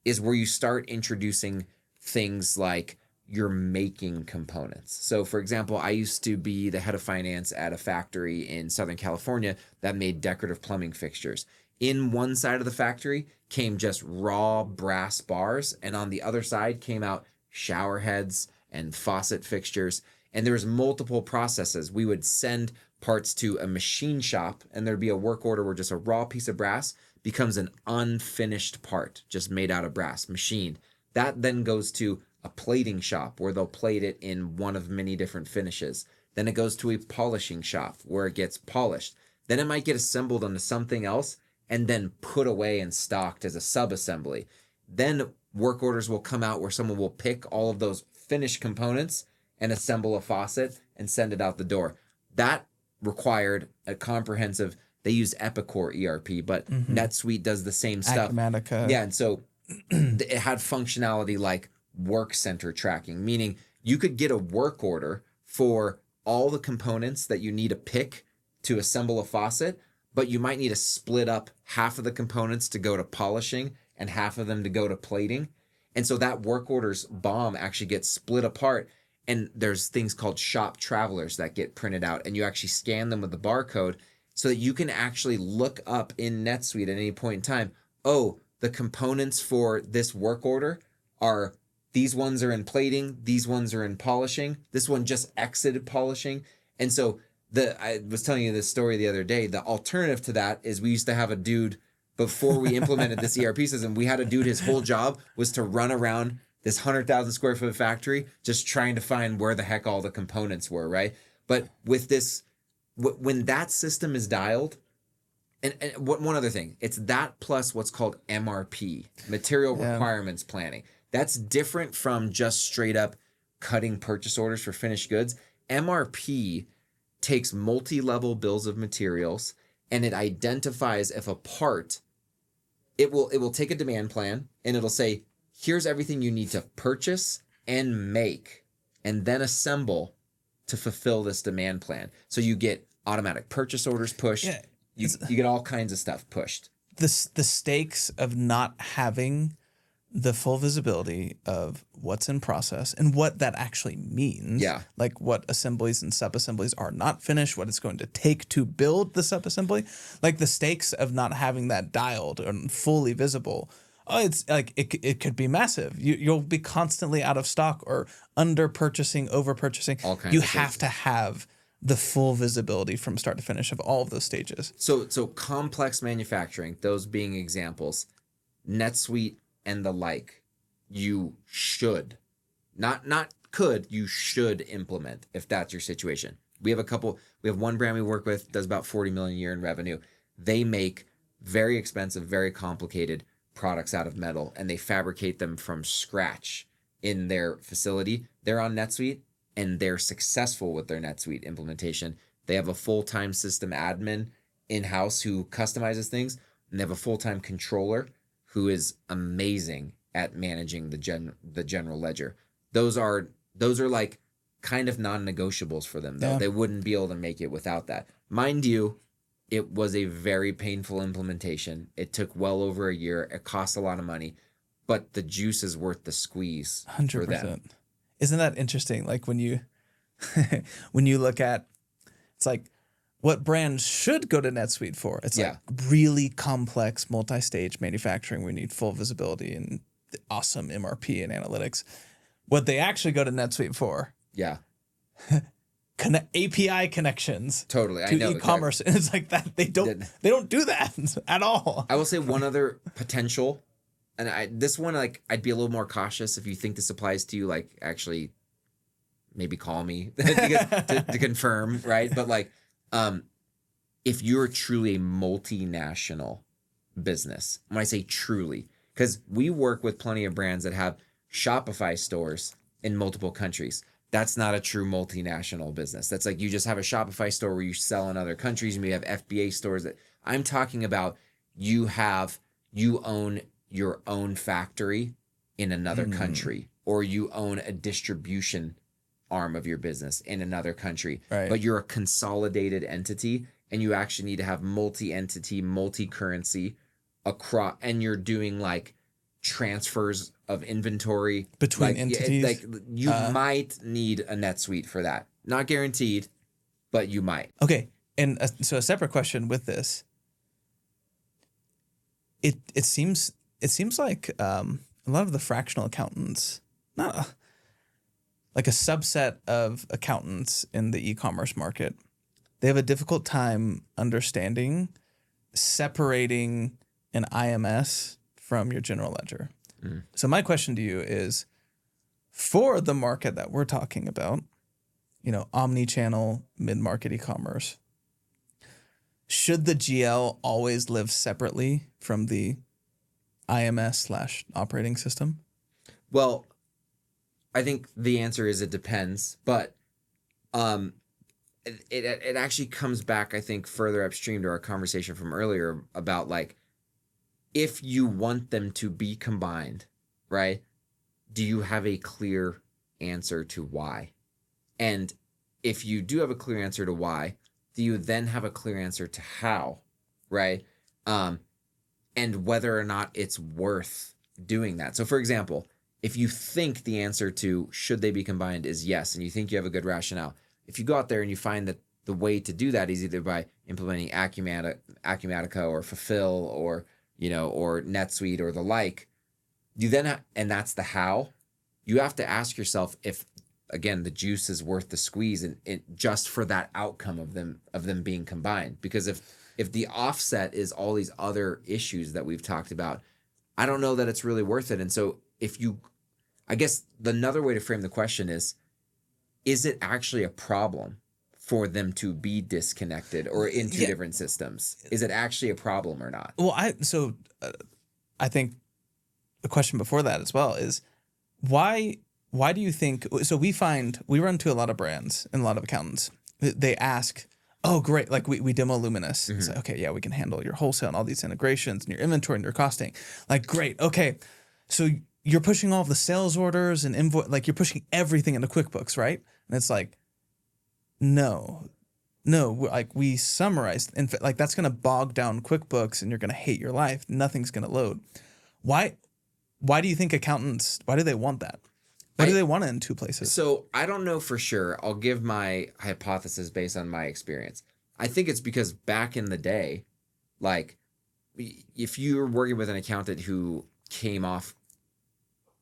is where you start introducing things like you're making components. So for example, I used to be the head of finance at a factory in Southern California that made decorative plumbing fixtures. In one side of the factory came just raw brass bars, and on the other side came out shower heads and faucet fixtures. And there was multiple processes. We would send parts to a machine shop, and there'd be a work order where just a raw piece of brass becomes an unfinished part, just made out of brass, machined. That then goes to a plating shop where they'll plate it in one of many different finishes. Then it goes to a polishing shop where it gets polished. Then it might get assembled onto something else and then put away and stocked as a sub-assembly. Then work orders will come out where someone will pick all of those finished components and assemble a faucet and send it out the door. That required a comprehensive, they use Epicor ERP, but NetSuite does the same stuff. Acumatica. Yeah, and so it had functionality like work center tracking, meaning you could get a work order for all the components that you need to pick to assemble a faucet, but you might need to split up half of the components to go to polishing and half of them to go to plating. And so that work order's BOM actually gets split apart, and there's things called shop travelers that get printed out, and you actually scan them with the barcode so that you can actually look up in NetSuite at any point in time, oh, the components for this work order are, these ones are in plating, these ones are in polishing, this one just exited polishing. And so I was telling you this story the other day. The alternative to that is we used to have a dude, before we implemented this ERP system, we had a dude, his whole job was to run around this 100,000 square foot factory just trying to find where the heck all the components were, right? But with this, when that system is dialed, and one other thing, it's that plus what's called MRP, Material Requirements Planning. That's different from just straight up cutting purchase orders for finished goods. MRP takes multi-level bills of materials and it identifies if a part, it will take a demand plan and it'll say, here's everything you need to purchase and make and then assemble to fulfill this demand plan. So you get automatic purchase orders pushed. Yeah, you get all kinds of stuff pushed. The stakes of not having the full visibility of what's in process and what that actually means. Yeah. Like what assemblies and sub-assemblies are not finished, what it's going to take to build the sub-assembly. Like the stakes of not having that dialed and fully visible. Oh, it's like it could be massive. You'll be constantly out of stock or under purchasing, over purchasing. All kinds you of have things. to have the full visibility from start to finish of all of those stages. So complex manufacturing, those being examples, NetSuite and the like, you should, not could, you should implement if that's your situation. We have one brand we work with, does about 40 million a year in revenue. They make very expensive, very complicated products out of metal, and they fabricate them from scratch in their facility. They're on NetSuite, and they're successful with their NetSuite implementation. They have a full-time system admin in-house who customizes things, and they have a full-time controller who is amazing at managing the general ledger. Those are like kind of non-negotiables for them, though. Yeah. They wouldn't be able to make it without that. Mind you, it was a very painful implementation. It took well over a year. It cost a lot of money, but the juice is worth the squeeze 100%. For them. Isn't that interesting? Like when you when you look at, it's like what brands should go to NetSuite for. It's like really complex multi-stage manufacturing. We need full visibility and awesome MRP and analytics. What they actually go to NetSuite for. Yeah. API connections. Totally. To Ecommerce. Exactly. And it's like that. They don't do that at all. I will say one other potential, and this one, like, I'd be a little more cautious if you think this applies to you, like, actually maybe call me to confirm, right? But like, if you're truly a multinational business, when I say truly, because we work with plenty of brands that have Shopify stores in multiple countries. That's not a true multinational business. That's like you just have a Shopify store where you sell in other countries. You may have FBA stores. That I'm talking about, you own your own factory in another country, or you own a distribution arm of your business in another country, right. But you're a consolidated entity and you actually need to have multi-entity, multi-currency across, and you're doing like transfers of inventory between entities. Like you might need a NetSuite for that. Not guaranteed, but you might. Okay. And so a separate question with this, it seems like a lot of the fractional accountants, like a subset of accountants in the e-commerce market, they have a difficult time understanding separating an IMS from your general ledger. So my question to you is, for the market that we're talking about, omni-channel, mid-market e-commerce, should the GL always live separately from the IMS/operating system? Well, I think the answer is it depends, but it actually comes back, I think, further upstream to our conversation from earlier about like, if you want them to be combined, right? Do you have a clear answer to why? And if you do have a clear answer to why, do you then have a clear answer to how, right? And whether or not it's worth doing that. So for example, if you think the answer to should they be combined is yes, and you think you have a good rationale, if you go out there and you find that the way to do that is either by implementing Acumatica or Fulfill or NetSuite or the like, you then and that's the how. You have to ask yourself if, again, the juice is worth the squeeze, and just for that outcome of them being combined. Because if the offset is all these other issues that we've talked about, I don't know that it's really worth it. And so I guess another way to frame the question is it actually a problem for them to be disconnected or in two different systems? Is it actually a problem or not? Well, I think the question before that as well is why do you think, so we run to a lot of brands and a lot of accountants. They ask, oh, great. Like we demo Luminous. It's like, okay, yeah, we can handle your wholesale and all these integrations and your inventory and your costing. Like, great. Okay. So you're pushing all of the sales orders and invoice, like you're pushing everything into QuickBooks, right? And it's like, no, like we summarized. In fact, like that's going to bog down QuickBooks and you're going to hate your life. Nothing's going to load. Why do you think accountants, why do they want that? Why do they want it in two places? So I don't know for sure. I'll give my hypothesis based on my experience. I think it's because back in the day, like if you're working with an accountant who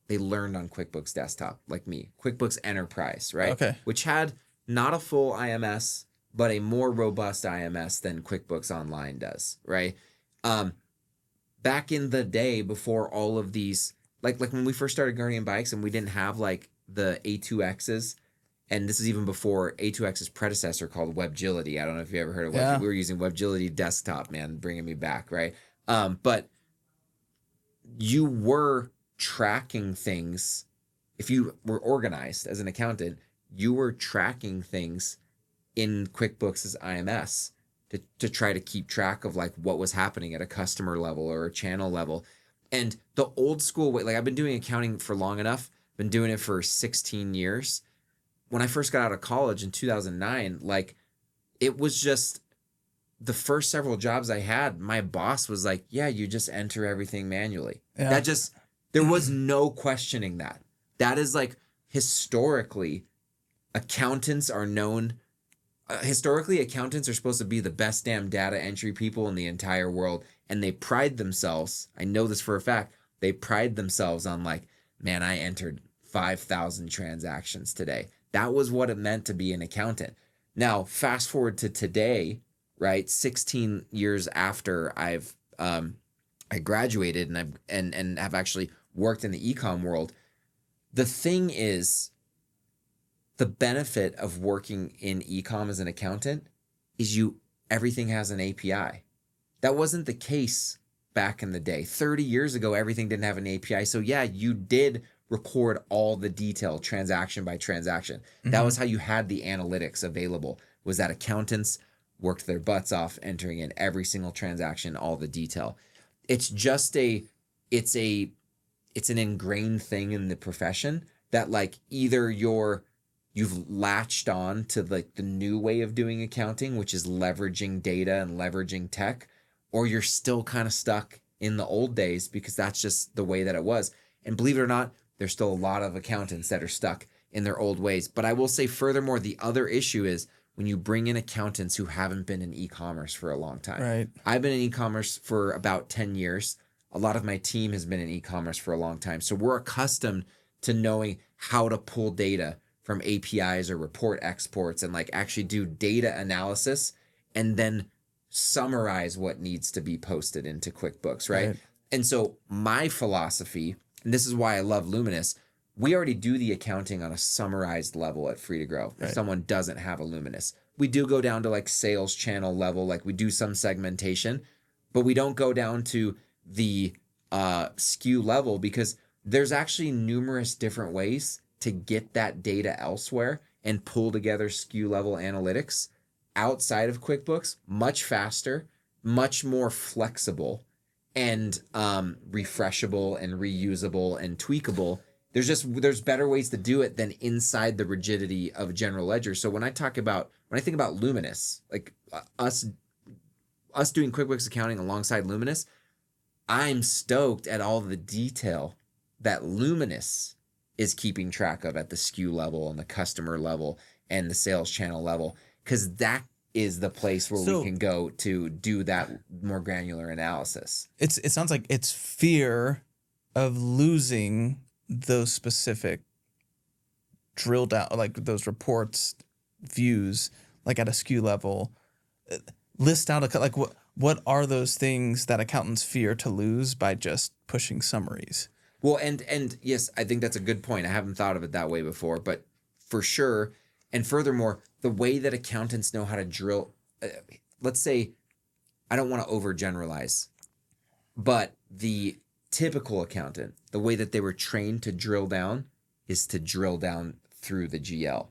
they learned on QuickBooks Desktop, like me, QuickBooks Enterprise, right? Okay. Which had not a full IMS, but a more robust IMS than QuickBooks Online does, right? Back in the day, before all of these, like when we first started Guardian Bikes and we didn't have like the A2Xs, and this is even before A2X's predecessor called WebGility. I don't know if you ever heard of Yeah. We were using WebGility Desktop, man, bringing me back, right? But you were tracking things. If you were organized as an accountant, you were tracking things in QuickBooks' IMS to try to keep track of like what was happening at a customer level or a channel level. And the old school way, like I've been doing accounting for long enough, been doing it for 16 years. When I first got out of college in 2009, like it was just the first several jobs I had, my boss was like, yeah, you just enter everything manually. Yeah. There was no questioning that. That is like historically, accountants are known. Historically, accountants are supposed to be the best damn data entry people in the entire world. And they pride themselves, I know this for a fact, they pride themselves on like, man, I entered 5,000 transactions today. That was what it meant to be an accountant. Now, fast forward to today, right? 16 years after I graduated and have actually worked in the Ecom world. The thing is, the benefit of working in Ecom as an accountant is everything has an API. That wasn't the case back in the day. 30 years ago, everything didn't have an API. So yeah, you did record all the detail transaction by transaction. Mm-hmm. That was how you had the analytics available, was that accountants worked their butts off entering in every single transaction, all the detail. It's just it's an ingrained thing in the profession that like either you've latched on to like the new way of doing accounting, which is leveraging data and leveraging tech, or you're still kind of stuck in the old days because that's just the way that it was. And believe it or not, there's still a lot of accountants that are stuck in their old ways. But I will say furthermore, the other issue is when you bring in accountants who haven't been in e-commerce for a long time. Right. I've been in e-commerce for about 10 years. A lot of my team has been in e-commerce for a long time. So we're accustomed to knowing how to pull data from APIs or report exports and like actually do data analysis and then summarize what needs to be posted into QuickBooks, right? And so my philosophy, and this is why I love Luminous, we already do the accounting on a summarized level at Free to Grow. If someone doesn't have a Luminous, we do go down to like sales channel level, like we do some segmentation, but we don't go down to the SKU level because there's actually numerous different ways to get that data elsewhere and pull together SKU level analytics outside of QuickBooks much faster, much more flexible, and refreshable and reusable and tweakable. There's better ways to do it than inside the rigidity of general ledger. So when I think about Luminous, like us doing QuickBooks accounting alongside Luminous, I'm stoked at all the detail that Luminous is keeping track of at the SKU level and the customer level and the sales channel level, because that is the place where we can go to do that more granular analysis. It sounds like it's fear of losing those specific drill down, like those reports, views, like at a SKU level. List out like what are those things that accountants fear to lose by just pushing summaries? Well, and yes, I think that's a good point. I haven't thought of it that way before, but for sure. And furthermore, the way that accountants know how to drill, let's say, I don't want to overgeneralize, but the typical accountant, the way that they were trained to drill down is to drill down through the GL.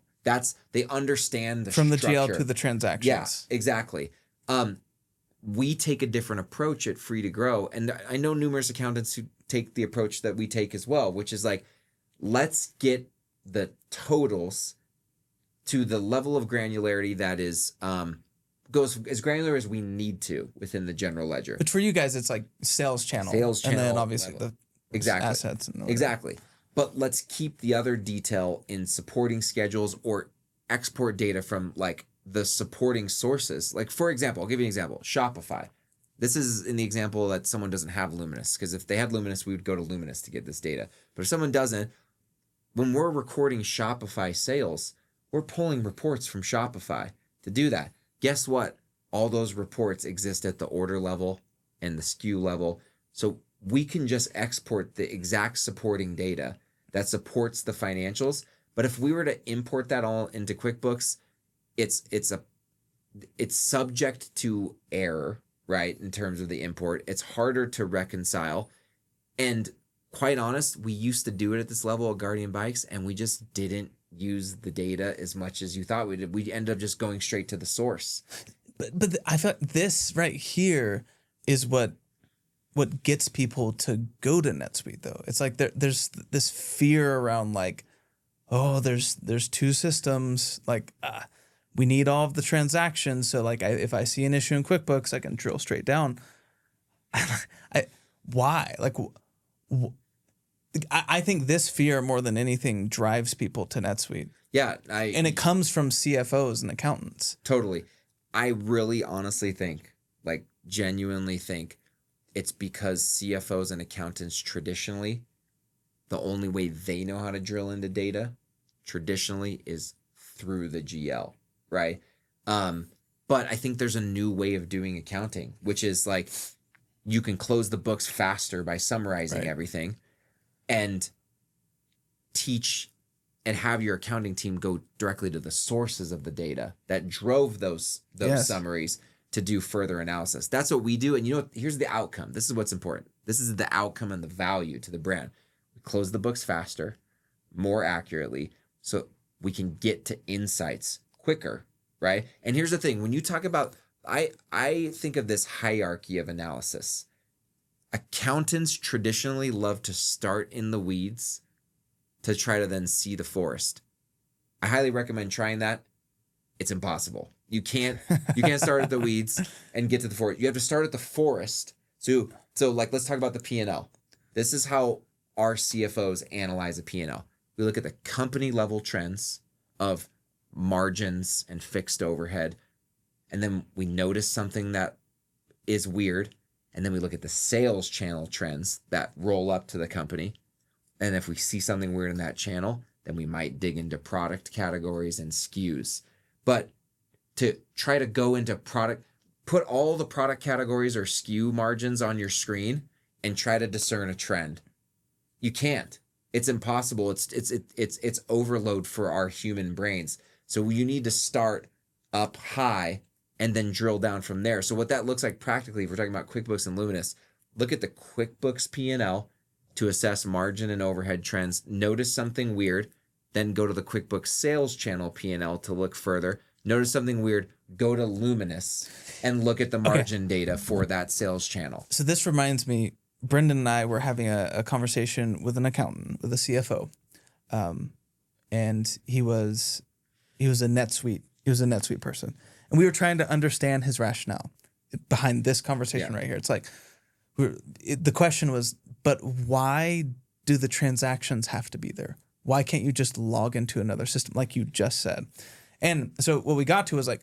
They understand the from the structure. GL to the transactions. Yeah, exactly. We take a different approach at Free to Grow, and I know numerous accountants who take the approach that we take as well, which is like, let's get the totals to the level of granularity that is goes as granular as we need to within the general ledger. But for you guys, it's like sales channel, and then obviously level. the assets. And exactly. But let's keep the other detail in supporting schedules or export data from like the supporting sources. Like, for example, I'll give you an example. Shopify. This is in the example that someone doesn't have Luminous, because if they had Luminous, we would go to Luminous to get this data. But if someone doesn't, when we're recording Shopify sales, we're pulling reports from Shopify to do that. Guess what? All those reports exist at the order level and the SKU level. So we can just export the exact supporting data that supports the financials. But if we were to import that all into QuickBooks, it's subject to error, right? In terms of the import, it's harder to reconcile. And quite honest, we used to do it at this level of Guardian Bikes, and we just didn't use the data as much as you thought we did. We ended up just going straight to the source. But I thought this right here is what gets people to go to NetSuite, though. It's like there's this fear around like, oh, there's two systems, like we need all of the transactions. So like if I see an issue in QuickBooks, I can drill straight down. Why? Like, I think this fear more than anything drives people to NetSuite. Yeah. And it comes from CFOs and accountants. Totally. I really honestly think, like genuinely think, it's because CFOs and accountants traditionally, the only way they know how to drill into data traditionally is through the GL, right? But I think there's a new way of doing accounting, which is like you can close the books faster by summarizing everything and teach and have your accounting team go directly to the sources of the data that drove those summaries to do further analysis. That's what we do. And you know what? Here's the outcome. This is what's important. This is the outcome and the value to the brand. We close the books faster, more accurately, so we can get to insights quicker, right? And here's the thing. When you talk about, I think of this hierarchy of analysis. Accountants traditionally love to start in the weeds to try to then see the forest. I highly recommend trying that. It's impossible. You can't start at the weeds and get to the forest. You have to start at the forest. So like, let's talk about the P&L. This is how our CFOs analyze a P&L. We look at the company level trends of margins and fixed overhead. And then we notice something that is weird. And then we look at the sales channel trends that roll up to the company. And if we see something weird in that channel, Then we might dig into product categories and SKUs. But to try to go into put all the product categories or SKU margins on your screen and try to discern a trend. You can't. It's impossible. It's overload for our human brains. So you need to start up high and then drill down from there. So what that looks like practically, if we're talking about QuickBooks and Luminous, look at the QuickBooks P&L to assess margin and overhead trends. Notice something weird, then go to the QuickBooks sales channel P&L to look further. Notice something weird, go to Luminous and look at the margin data for that sales channel. So this reminds me, Brendan and I were having a conversation with an accountant, with a CFO, and he was a NetSuite person, and we were trying to understand his rationale behind this conversation right here. It's like the question was, but why do the transactions have to be there? Why can't you just log into another system like you just said? And so what we got to was like,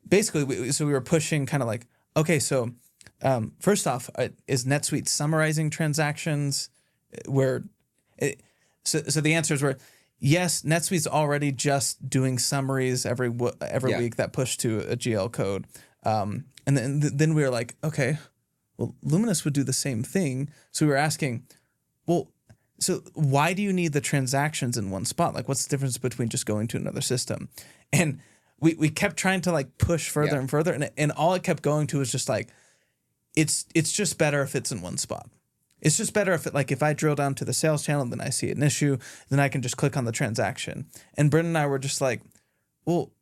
basically, we were pushing kind of like, okay, so first off, is NetSuite summarizing transactions? So the answers were yes. NetSuite's already just doing summaries every week that push to a GL code, and then we were like, okay, well, Luminous would do the same thing. So we were asking, well, so why do you need the transactions in one spot? Like, what's the difference between just going to another system? And we kept trying to like push further and further, and all it kept going to was just like, it's just better if it's in one spot. It's just better if I drill down to the sales channel, then I see an issue, then I can just click on the transaction. And Brendan and I were just like, well,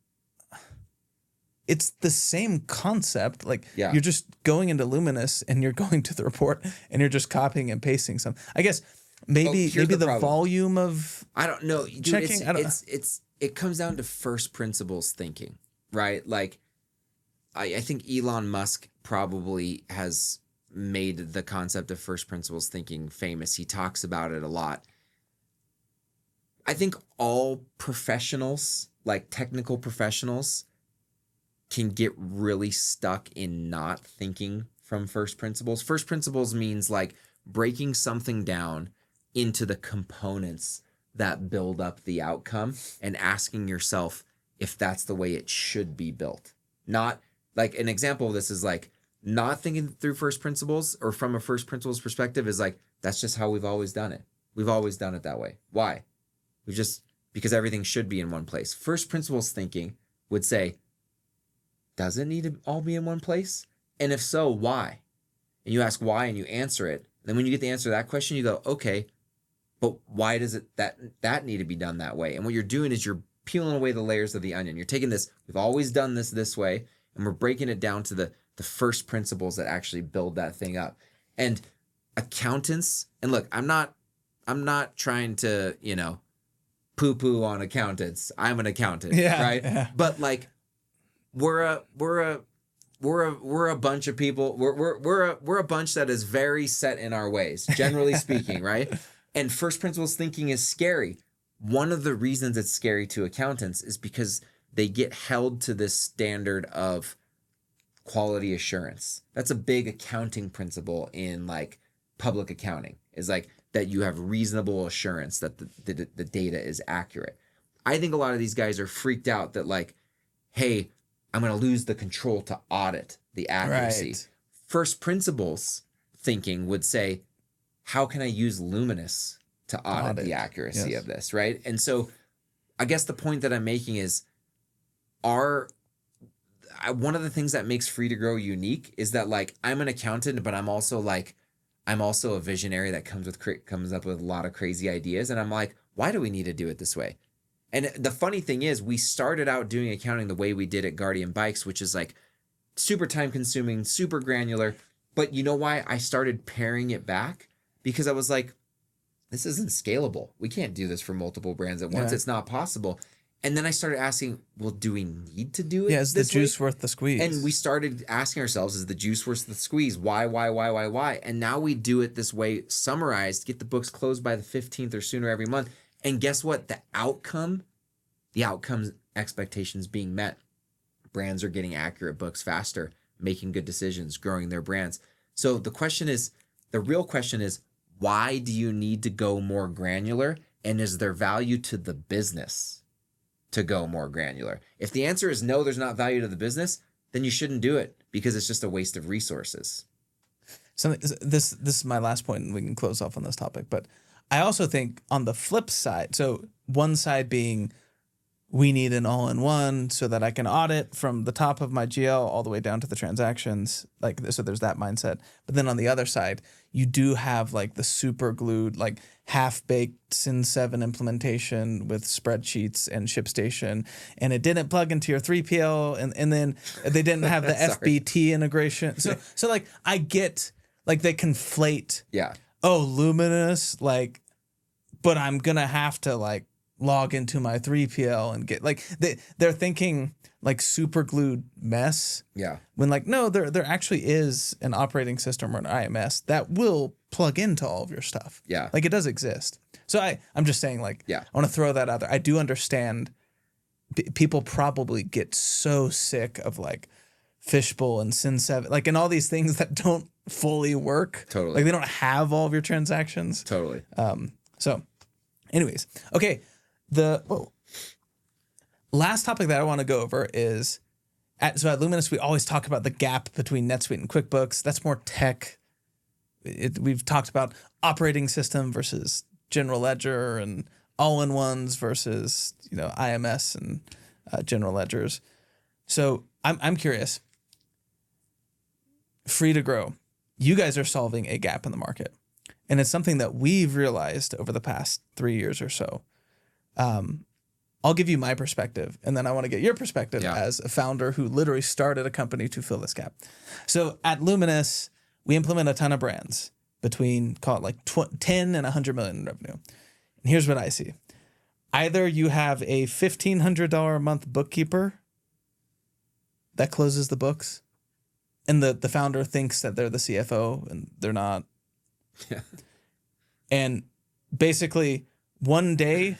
it's the same concept. Like you're just going into Luminous and you're going to the report and you're just copying and pasting some. I guess maybe the volume of I don't know. Dude, checking. It comes down to first principles thinking, right? Like I think Elon Musk probably has made the concept of first principles thinking famous. He talks about it a lot. I think all professionals, like technical professionals, can get really stuck in not thinking from first principles. First principles means like breaking something down into the components that build up the outcome and asking yourself if that's the way it should be built. Not like an example of this is like not thinking through first principles or from a first principles perspective is like, that's just how we've always done it. We've always done it that way. Why? Because everything should be in one place. First principles thinking would say, does it need to all be in one place? And if so, why? And you ask why and you answer it. And then when you get the answer to that question, you go, okay, but why does it that need to be done that way? And what you're doing is you're peeling away the layers of the onion. You're taking this, we've always done this way, and we're breaking it down to the first principles that actually build that thing up. And accountants, and look, I'm not trying to, poo-poo on accountants. I'm an accountant, right? Yeah. But like we're a bunch of people. We're a bunch that is very set in our ways, generally speaking, right? And first principles thinking is scary. One of the reasons it's scary to accountants is because they get held to this standard of quality assurance. That's a big accounting principle in like public accounting, is like that you have reasonable assurance that the data is accurate. I think a lot of these guys are freaked out that like, hey, I'm going to lose the control to audit the accuracy. Right. First principles thinking would say, how can I use Luminous to audit the accuracy of this, right? And so I guess the point that I'm making is one of the things that makes Free to Grow unique is that like I'm an accountant, but I'm also a visionary that comes up with a lot of crazy ideas. And I'm like, why do we need to do it this way? And the funny thing is we started out doing accounting the way we did at Guardian Bikes, which is like super time consuming, super granular. But you know why I started paring it back? Because I was like, this isn't scalable. We can't do this for multiple brands at once. Yeah. It's not possible. And then I started asking, well, do we need to do it? Yeah, is the juice worth the squeeze? And we started asking ourselves, is the juice worth the squeeze? Why? And now we do it this way, summarized, get the books closed by the 15th or sooner every month. And guess what? The outcome's expectations being met. Brands are getting accurate books faster, making good decisions, growing their brands. So the real question is, why do you need to go more granular? And is there value to the business to go more granular? If the answer is no, there's not value to the business, then you shouldn't do it because it's just a waste of resources. So this is my last point, and we can close off on this topic. But I also think on the flip side, so one side being we need an all-in-one so that I can audit from the top of my GL all the way down to the transactions. Like, so there's that mindset. But then on the other side, you do have like the super glued, like half-baked Sin 7 implementation with spreadsheets and ShipStation, and it didn't plug into your 3PL, and then they didn't have the FBT integration. So like I get, like they conflate, Luminous, like, but I'm gonna have to like log into my 3PL and get, like, they're thinking like super glued mess. Yeah. When like, no, there actually is an operating system or an IMS that will plug into all of your stuff. Yeah. Like it does exist. So I'm just saying, like, I want to throw that out there. I do understand people probably get so sick of like Fishbowl and Sin 7, like, and all these things that don't fully work. Totally. Like they don't have all of your transactions. Totally. So anyways, okay. Last topic that I want to go over is at Luminous, we always talk about the gap between NetSuite and QuickBooks. That's more tech. We've talked about operating system versus general ledger and all-in-ones versus, IMS and general ledgers. So I'm curious. Free to grow. You guys are solving a gap in the market. And it's something that we've realized over the past 3 years or so. I'll give you my perspective, and then I want to get your perspective as a founder who literally started a company to fill this gap. So at Luminous, we implement a ton of brands between, call it like 10 and 100 million in revenue. And here's what I see. Either you have a $1,500 a month bookkeeper that closes the books, and the founder thinks that they're the CFO, and they're not. Yeah. And basically, one day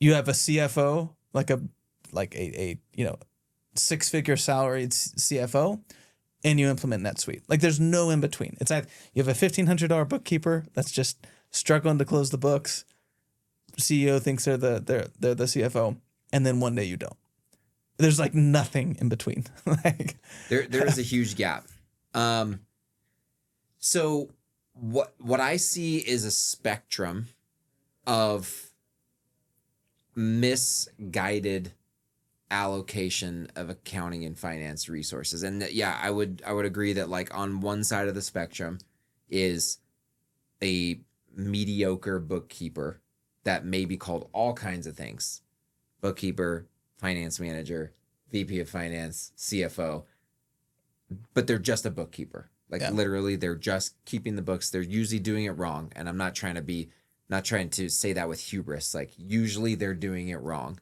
you have a CFO, like a six-figure salaried CFO, and you implement NetSuite. Like there's no in between. It's either you have a $1,500 bookkeeper that's just struggling to close the books. CEO thinks they're the CFO, and then one day you don't. There's like nothing in between. Like there is a huge gap. So what I see is a spectrum of misguided allocation of accounting and finance resources. And I would agree that like on one side of the spectrum is a mediocre bookkeeper that may be called all kinds of things. Bookkeeper, finance manager, VP of finance, CFO, but they're just a bookkeeper. Like literally they're just keeping the books. They're usually doing it wrong. And I'm not trying to say that with hubris. Like usually they're doing it wrong.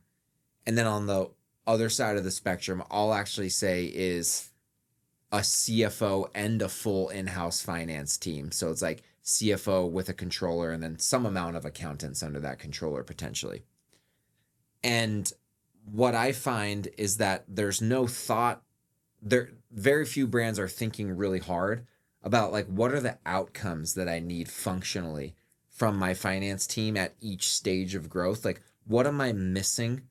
And then on the other side of the spectrum, I'll actually say is a CFO and a full in-house finance team. So it's like CFO with a controller and then some amount of accountants under that controller potentially. And what I find is that there's no thought there. Very few brands are thinking really hard about like, what are the outcomes that I need functionally from my finance team at each stage of growth? Like, what am I missing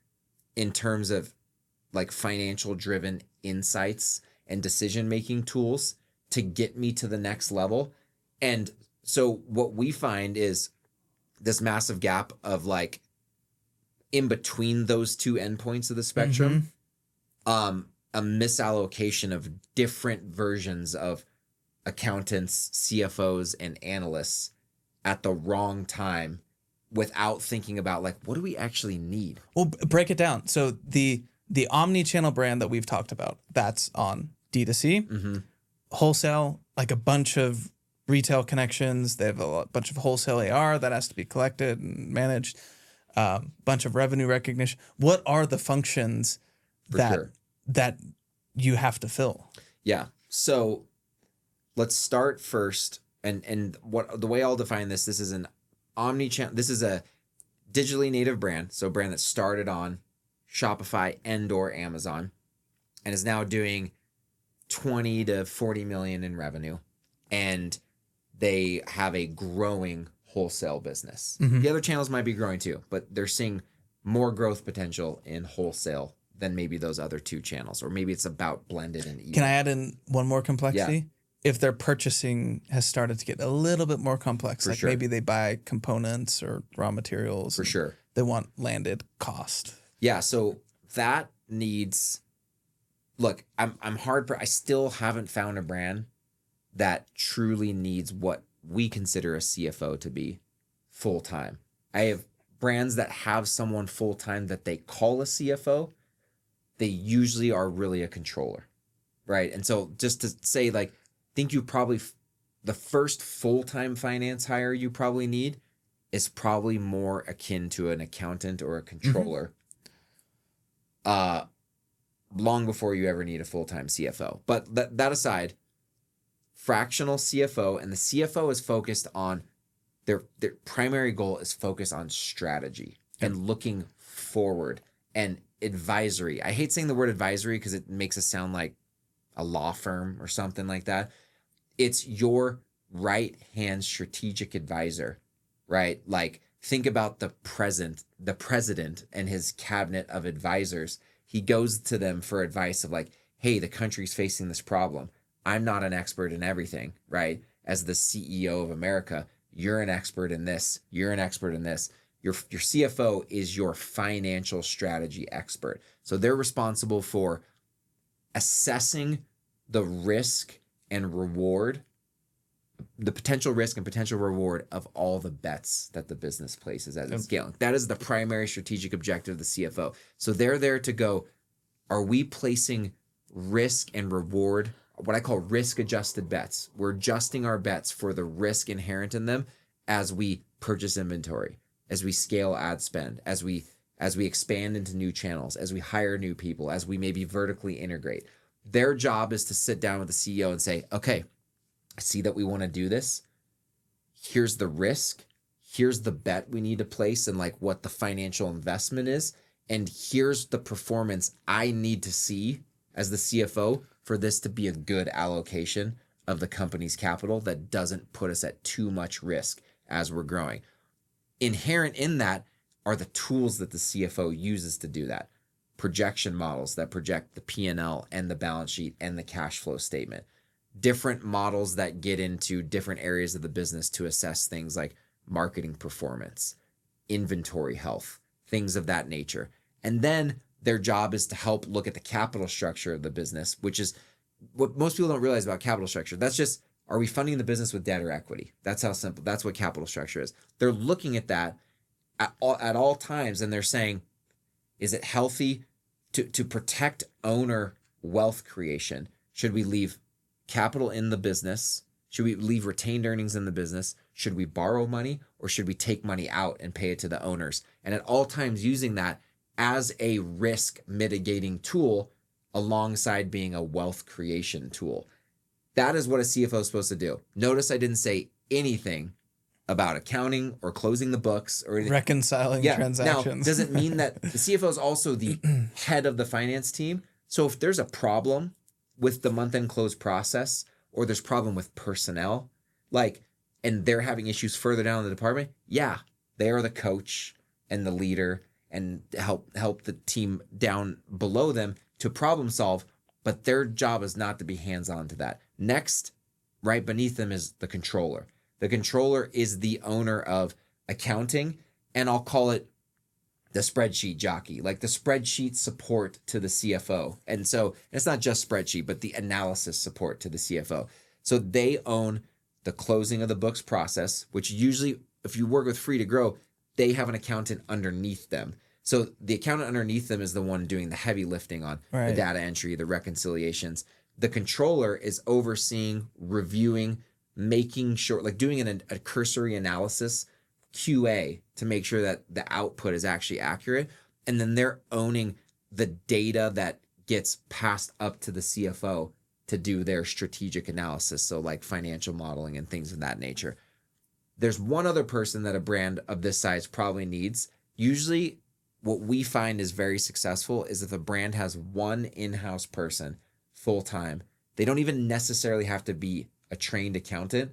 in terms of like financial driven insights and decision-making tools to get me to the next level? And so what we find is this massive gap of like in between those two endpoints of the spectrum, a misallocation of different versions of accountants, CFOs, and analysts at the wrong time without thinking about like, what do we actually need? Well, break it down. So the omni-channel brand that we've talked about, that's on D2C, wholesale, like a bunch of retail connections. They have a bunch of wholesale AR that has to be collected and managed, bunch of revenue recognition. What are the functions that you have to fill? Yeah. So let's start first. And what the way I'll define this is an omni-channel. This is a digitally native brand. So a brand that started on Shopify and or Amazon and is now doing 20 to 40 million in revenue. And they have a growing wholesale business. Mhm. The other channels might be growing too, but they're seeing more growth potential in wholesale than maybe those other two channels, or maybe it's about blended and even. Can I add in one more complexity? If their purchasing has started to get a little bit more complex, For like sure. maybe they buy components or raw materials. For sure. They want landed cost. Yeah, so that needs, look, I'm hard, I still haven't found a brand that truly needs what we consider a CFO to be full-time. I have brands that have someone full-time that they call a CFO. They usually are really a controller, right? And so just to say, like, think you probably, the first full-time finance hire you probably need is probably more akin to an accountant or a controller. Long before you ever need a full-time CFO. But that aside, fractional CFO, and the CFO is focused on their primary goal is focused on strategy and looking forward and advisory. I hate saying the word advisory because it makes it sound like a law firm or something like that. It's your right-hand strategic advisor, right? Like, think about the president and his cabinet of advisors. He goes to them for advice of like, hey, the country's facing this problem. I'm not an expert in everything, right? As the CEO of America, you're an expert in this. You're an expert in this. Your CFO is your financial strategy expert. So they're responsible for assessing the risk and reward, the potential risk and potential reward of all the bets that the business places as it's scaling. That is the primary strategic objective of the CFO. So they're there to go, are we placing risk and reward, what I call risk adjusted bets? We're adjusting our bets for the risk inherent in them as we purchase inventory, as we scale ad spend, as we expand into new channels, as we hire new people, as we maybe vertically integrate. Their job is to sit down with the CEO and say, okay, I see that we want to do this. Here's the risk. Here's the bet we need to place and like what the financial investment is. And here's the performance I need to see as the CFO for this to be a good allocation of the company's capital that doesn't put us at too much risk as we're growing. Inherent in that are the tools that the CFO uses to do that. Projection models that project the P&L and the balance sheet and the cash flow statement. Different models that get into different areas of the business to assess things like marketing performance, inventory health, things of that nature. And then their job is to help look at the capital structure of the business, which is what most people don't realize about capital structure. That's just, are we funding the business with debt or equity? That's how simple, that's what capital structure is. They're looking at that at all times, and they're saying, is it healthy to protect owner wealth creation? Should we leave capital in the business? Should we leave retained earnings in the business? Should we borrow money, or should we take money out and pay it to the owners? And at all times using that as a risk mitigating tool alongside being a wealth creation tool. That is what a CFO is supposed to do. Notice I didn't say anything about accounting or closing the books or anything. Reconciling transactions. Now, does it mean that the CFO is also the head of the finance team? So if there's a problem with the month-end close process, or there's problem with personnel, and they're having issues further down in the department, yeah, they are the coach and the leader and help the team down below them to problem solve, but their job is not to be hands-on to that. Next, right beneath them is the controller. The controller is the owner of accounting, and I'll call it the spreadsheet jockey, like the spreadsheet support to the CFO. And so it's not just spreadsheet, but the analysis support to the CFO. So they own the closing of the books process, which usually, if you work with Free to Grow, they have an accountant underneath them. So the accountant underneath them is the one doing the heavy lifting on the data entry, the reconciliations. The controller is overseeing, reviewing, making sure, like doing a cursory analysis, QA, to make sure that the output is actually accurate. And then they're owning the data that gets passed up to the CFO to do their strategic analysis. So like financial modeling and things of that nature. There's one other person that a brand of this size probably needs. Usually what we find is very successful is if a brand has one in-house person full-time. They don't even necessarily have to be a trained accountant.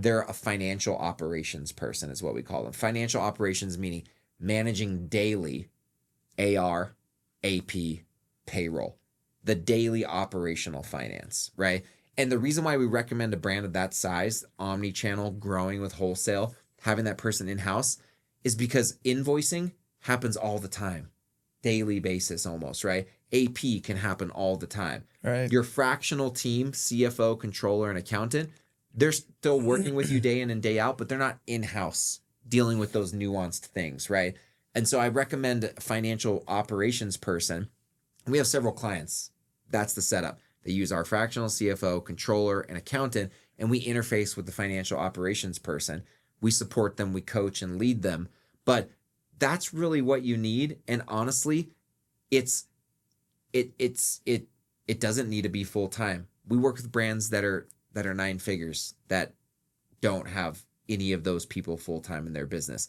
they're a financial operations person is what we call them. Financial operations meaning managing daily AR, AP, payroll, the daily operational finance, right? And the reason why we recommend a brand of that size, omni-channel, growing with wholesale, having that person in-house, is because invoicing happens all the time, daily basis almost, right? AP can happen all the time. Right. Your fractional team, CFO, controller, and accountant, they're still working with you day in and day out, but they're not in-house dealing with those nuanced things, right? And so I recommend a financial operations person. We have several clients. That's the setup. They use our fractional CFO, controller, and accountant, and we interface with the financial operations person. We support them, we coach and lead them. But that's really what you need. And honestly, it doesn't need to be full time. We work with brands that are 9 figures that don't have any of those people full time in their business.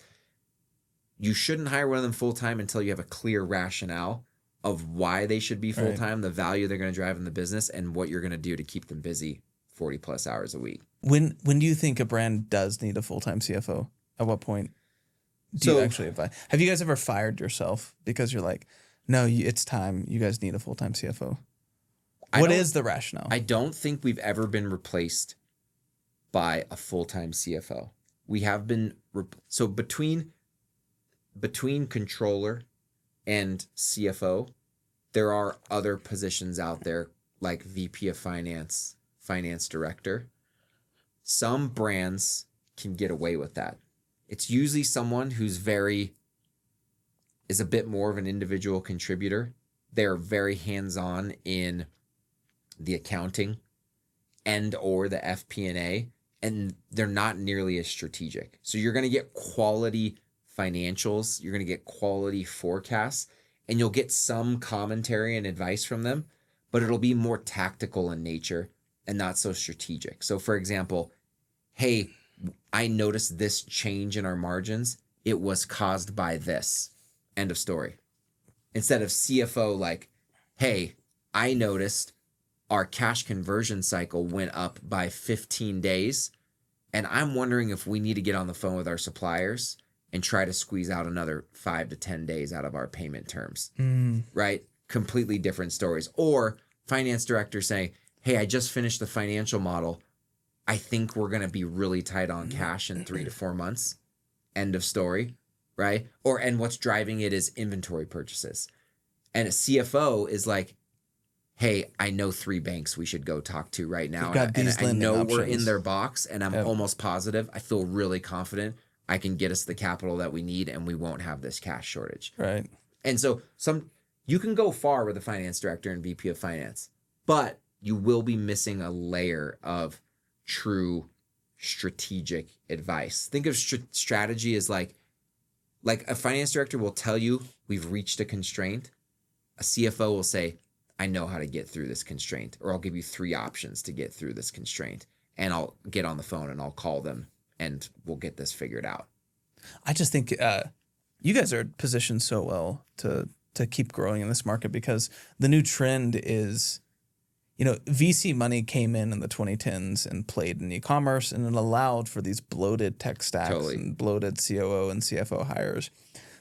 You shouldn't hire one of them full time until you have a clear rationale of why they should be full time, the value they're going to drive in the business, and what you're going to do to keep them busy 40 plus hours a week. When do you think a brand does need a full time CFO? At what point do you actually advise? Have you guys ever fired yourself because you're like, no, it's time. You guys need a full time CFO. What is the rationale? I don't think we've ever been replaced by a full time CFO. We have been so between controller and CFO, there are other positions out there like VP of Finance, Finance Director. Some brands can get away with that. It's usually someone who's is a bit more of an individual contributor. They're very hands-on in the accounting and or the FP&A, and they're not nearly as strategic. So you're going to get quality financials, you're going to get quality forecasts, and you'll get some commentary and advice from them, but it'll be more tactical in nature and not so strategic. So for example, hey, I noticed this change in our margins. It was caused by this. End of story. Instead of CFO like, hey, I noticed our cash conversion cycle went up by 15 days, and I'm wondering if we need to get on the phone with our suppliers and try to squeeze out another 5 to 10 days out of our payment terms, right? Completely different stories. Or finance director saying, hey, I just finished the financial model. I think we're going to be really tight on cash in 3 to 4 months. End of story, right? And what's driving it is inventory purchases. And a CFO is like, hey, I know 3 banks we should go talk to right now. And I know we're in their box, and I'm almost positive. I feel really confident I can get us the capital that we need, and we won't have this cash shortage. Right. And so you can go far with a finance director and VP of finance, but you will be missing a layer of true strategic advice. Think of strategy as like a finance director will tell you we've reached a constraint. A CFO will say, I know how to get through this constraint, or I'll give you 3 options to get through this constraint, and I'll get on the phone and I'll call them and we'll get this figured out. I just think you guys are positioned so well to keep growing in this market, because the new trend is, VC money came in the 2010s and played in e-commerce, and it allowed for these bloated tech stacks and bloated COO and CFO hires.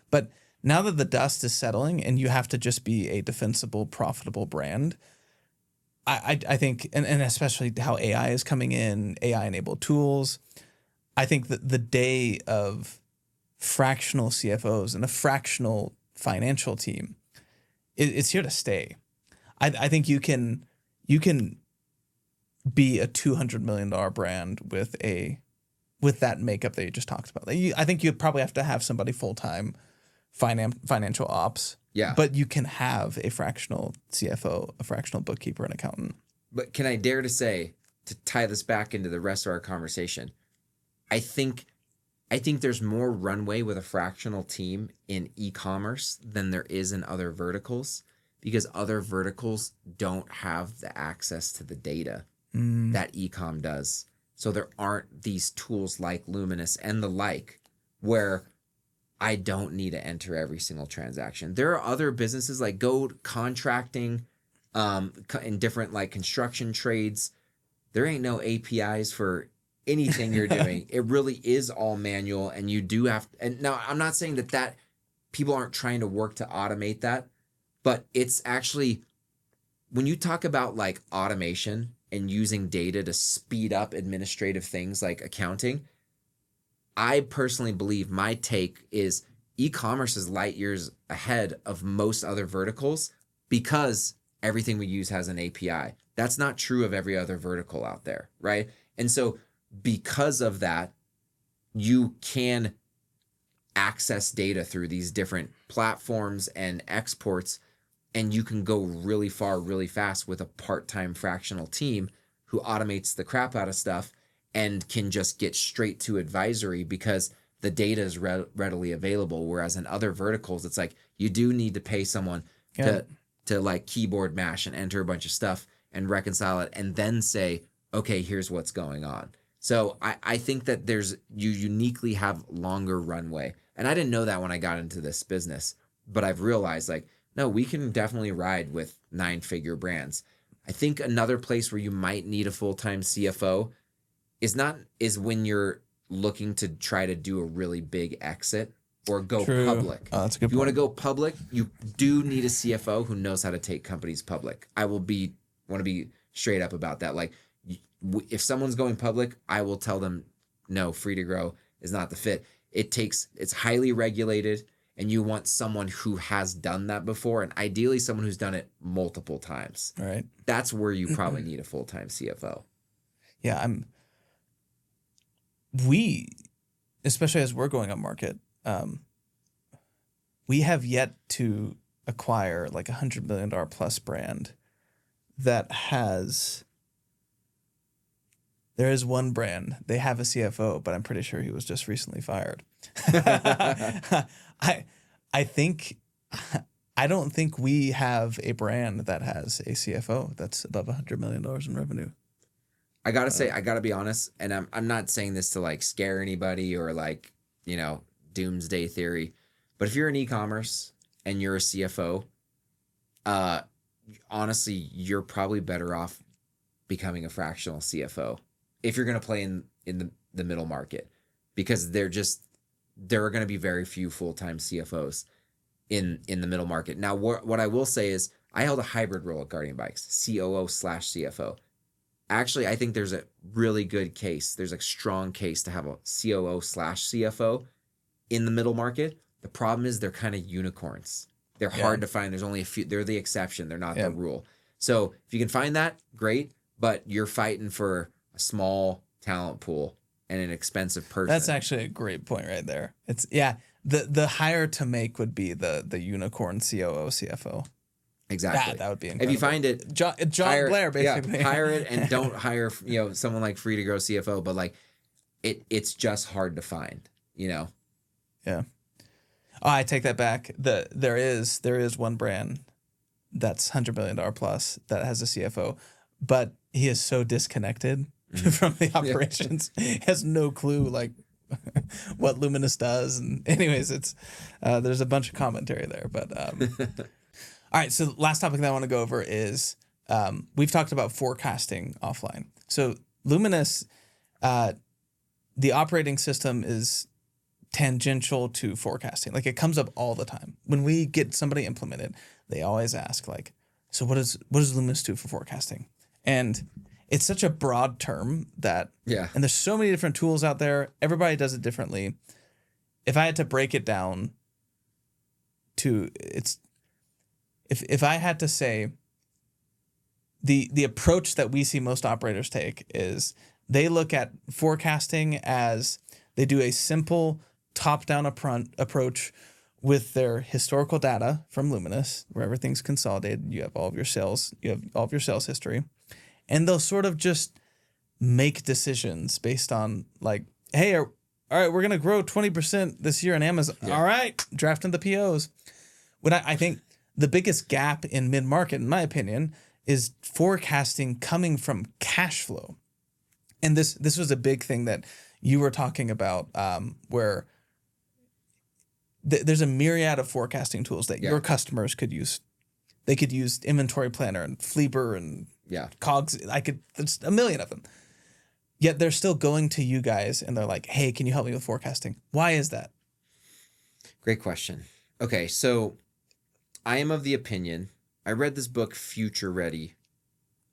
But now that the dust is settling and you have to just be a defensible, profitable brand, I think, and especially how AI is coming in, AI-enabled tools, I think that the day of fractional CFOs and a fractional financial team is here to stay. I think you can be a $200 million brand with that makeup that you just talked about. I think you probably have to have somebody full-time financial ops. Yeah. But you can have a fractional CFO, a fractional bookkeeper, and accountant. But can I dare to say, to tie this back into the rest of our conversation, I think there's more runway with a fractional team in e-commerce than there is in other verticals, because other verticals don't have the access to the data that Ecom does. So there aren't these tools like Luminous and the like, where I don't need to enter every single transaction. There are other businesses like contracting, in different like construction trades. There ain't no APIs for anything you're doing. It really is all manual, and you do have. And now I'm not saying that people aren't trying to work to automate that, but it's actually when you talk about like automation and using data to speed up administrative things like accounting. I personally believe my take is e-commerce is light years ahead of most other verticals because everything we use has an API. That's not true of every other vertical out there, right? And so because of that, you can access data through these different platforms and exports, and you can go really far, really fast with a part-time fractional team who automates the crap out of stuff and can just get straight to advisory because the data is readily available. Whereas in other verticals, it's like you do need to pay someone to like keyboard mash and enter a bunch of stuff and reconcile it and then say, okay, here's what's going on. So I think that you uniquely have longer runway. And I didn't know that when I got into this business, but I've realized like, no, we can definitely ride with 9-figure brands. I think another place where you might need a full-time CFO is when you're looking to try to do a really big exit or go public. Oh, that's a good if you want to go public, you do need a CFO who knows how to take companies public. I want to be straight up about that. Like if someone's going public, I will tell them, no, free to grow is not the fit. It's highly regulated, and you want someone who has done that before, and ideally someone who's done it multiple times. All right. That's where you probably need a full-time CFO. Yeah, we, especially as we're going up market, we have yet to acquire like $100 million plus brand that has. There is one brand. They have a CFO, but I'm pretty sure he was just recently fired. I don't think we have a brand that has a CFO that's above $100 million in revenue. I gotta be honest, and I'm not saying this to like scare anybody or like, doomsday theory, but if you're in e-commerce and you're a CFO, honestly, you're probably better off becoming a fractional CFO if you're gonna play in the middle market, because there are gonna be very few full-time CFOs in the middle market. Now, what I will say is I held a hybrid role at Guardian Bikes, COO/CFO. Actually, I think there's a really good case. There's a strong case to have a COO/CFO in the middle market. The problem is they're kind of unicorns. They're hard to find. There's only a few. They're the exception. They're not the rule. So if you can find that, great. But you're fighting for a small talent pool and an expensive person. That's actually a great point right there. It's the hire to make would be the unicorn COO CFO. Exactly. That would be incredible. If you find it, Jon Blair, basically. Yeah, hire it and don't hire someone like free to grow CFO. But like, it's just hard to find. Yeah. Oh, I take that back. There is one brand that's $100 million plus that has a CFO, but he is so disconnected from the operations. He has no clue like what Luminous does. And anyways, it's there's a bunch of commentary there, but. All right, so the last topic that I want to go over is we've talked about forecasting offline. So Luminous, the operating system is tangential to forecasting. Like it comes up all the time. When we get somebody implemented, they always ask like, so what does Luminous do for forecasting? And it's such a broad term that, and there's so many different tools out there. Everybody does it differently. If I had to break it down if I had to say the approach that we see most operators take is they look at forecasting as they do a simple top-down approach with their historical data from Luminous, where everything's consolidated. You have all of your sales, history, and they'll sort of just make decisions based on like, hey, all right, we're gonna grow 20% this year on Amazon. Yeah. All right, drafting the POs. When I think the biggest gap in mid-market, in my opinion, is forecasting coming from cash flow. And this was a big thing that you were talking about, where there's a myriad of forecasting tools that your customers could use. They could use Inventory Planner and Fleeber and Cogs. There's a million of them. Yet they're still going to you guys and they're like, hey, can you help me with forecasting? Why is that? Great question. Okay, so I am of the opinion, I read this book, Future Ready,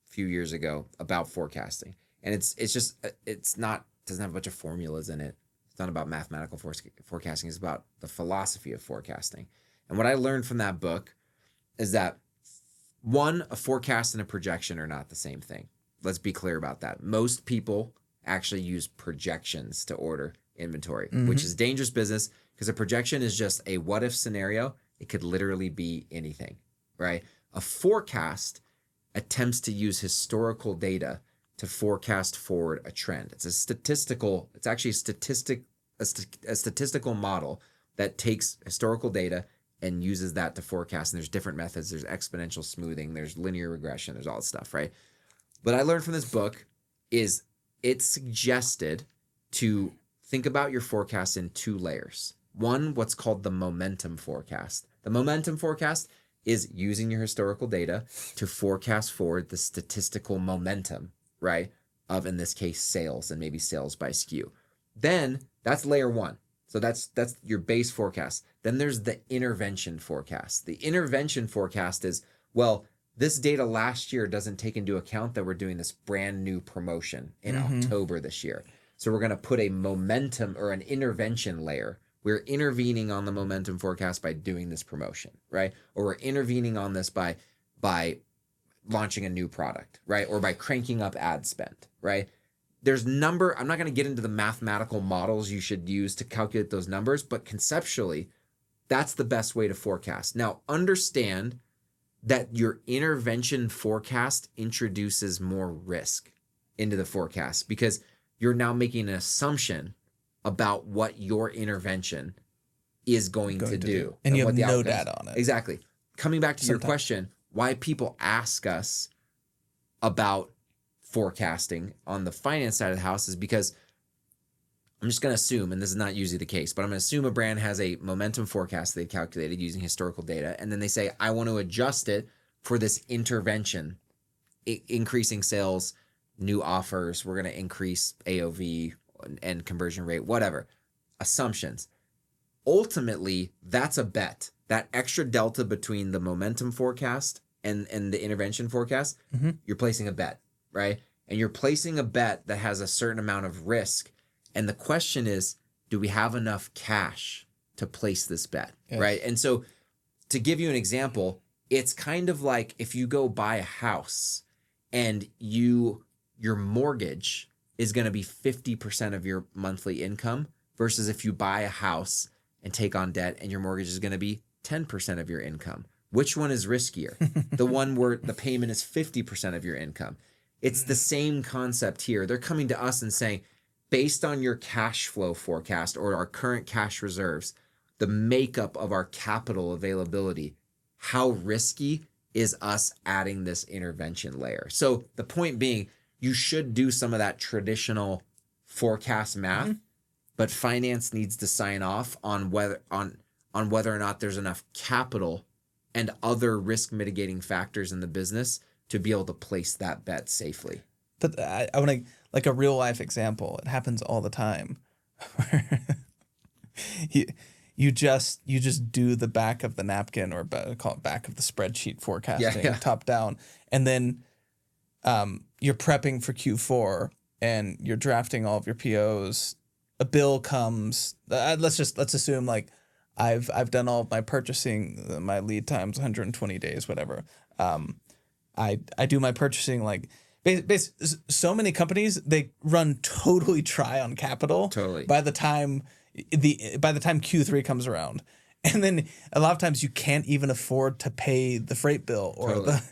a few years ago about forecasting. And it's not, doesn't have a bunch of formulas in it. It's not about mathematical forecasting. It's about the philosophy of forecasting. And what I learned from that book is that, one, a forecast and a projection are not the same thing. Let's be clear about that. Most people actually use projections to order inventory, which is dangerous business because a projection is just a what if scenario. It could literally be anything, right? A forecast attempts to use historical data to forecast forward a trend. It's actually a statistical model that takes historical data and uses that to forecast. And there's different methods. There's exponential smoothing. There's linear regression. There's all this stuff, right? What I learned from this book is it suggested to think about your forecast in two layers. One, what's called the momentum forecast. The momentum forecast is using your historical data to forecast forward the statistical momentum, right, of, in this case, sales and maybe sales by SKU. Then that's layer one. So that's your base forecast. Then there's the intervention forecast. The intervention forecast is, well, this data last year doesn't take into account that we're doing this brand new promotion in October this year. So we're going to put a momentum or an intervention layer. We're intervening on the momentum forecast by doing this promotion, right? Or we're intervening on this by launching a new product, right? Or by cranking up ad spend, right? I'm not going to get into the mathematical models you should use to calculate those numbers, but conceptually, that's the best way to forecast. Now, understand that your intervention forecast introduces more risk into the forecast because you're now making an assumption about what your intervention is going to do. And you what have the no outcomes. data on it. Exactly. Coming back to your question, why people ask us about forecasting on the finance side of the house is because I'm just going to assume, and this is not usually the case, but I'm going to assume a brand has a momentum forecast they calculated using historical data, and then they say, I want to adjust it for this intervention, increasing sales, new offers, we're going to increase AOV and conversion rate, whatever. Assumptions. Ultimately, that's a bet. That extra delta between the momentum forecast and the intervention forecast, you're placing a bet, right? And you're placing a bet that has a certain amount of risk. And the question is, do we have enough cash to place this bet, right? And so to give you an example, it's kind of like if you go buy a house and your mortgage is going to be 50% of your monthly income versus if you buy a house and take on debt and your mortgage is going to be 10% of your income. Which one is riskier? The one where the payment is 50% of your income. It's the same concept here. They're coming to us and saying, based on your cash flow forecast or our current cash reserves, the makeup of our capital availability, how risky is us adding this intervention layer? So the point being, you should do some of that traditional forecast math, but finance needs to sign off on whether or not there's enough capital and other risk mitigating factors in the business to be able to place that bet safely. But I want to, like a real life example. It happens all the time. you just do the back of the napkin or call it back of the spreadsheet forecasting, top down, and then you're prepping for Q4 and you're drafting all of your POs. A bill comes. Let's assume like I've done all of my purchasing. My lead time's 120 days, whatever. I do my purchasing like. So many companies, they run totally dry on capital. Totally. By the time Q3 comes around, and then a lot of times you can't even afford to pay the freight bill or the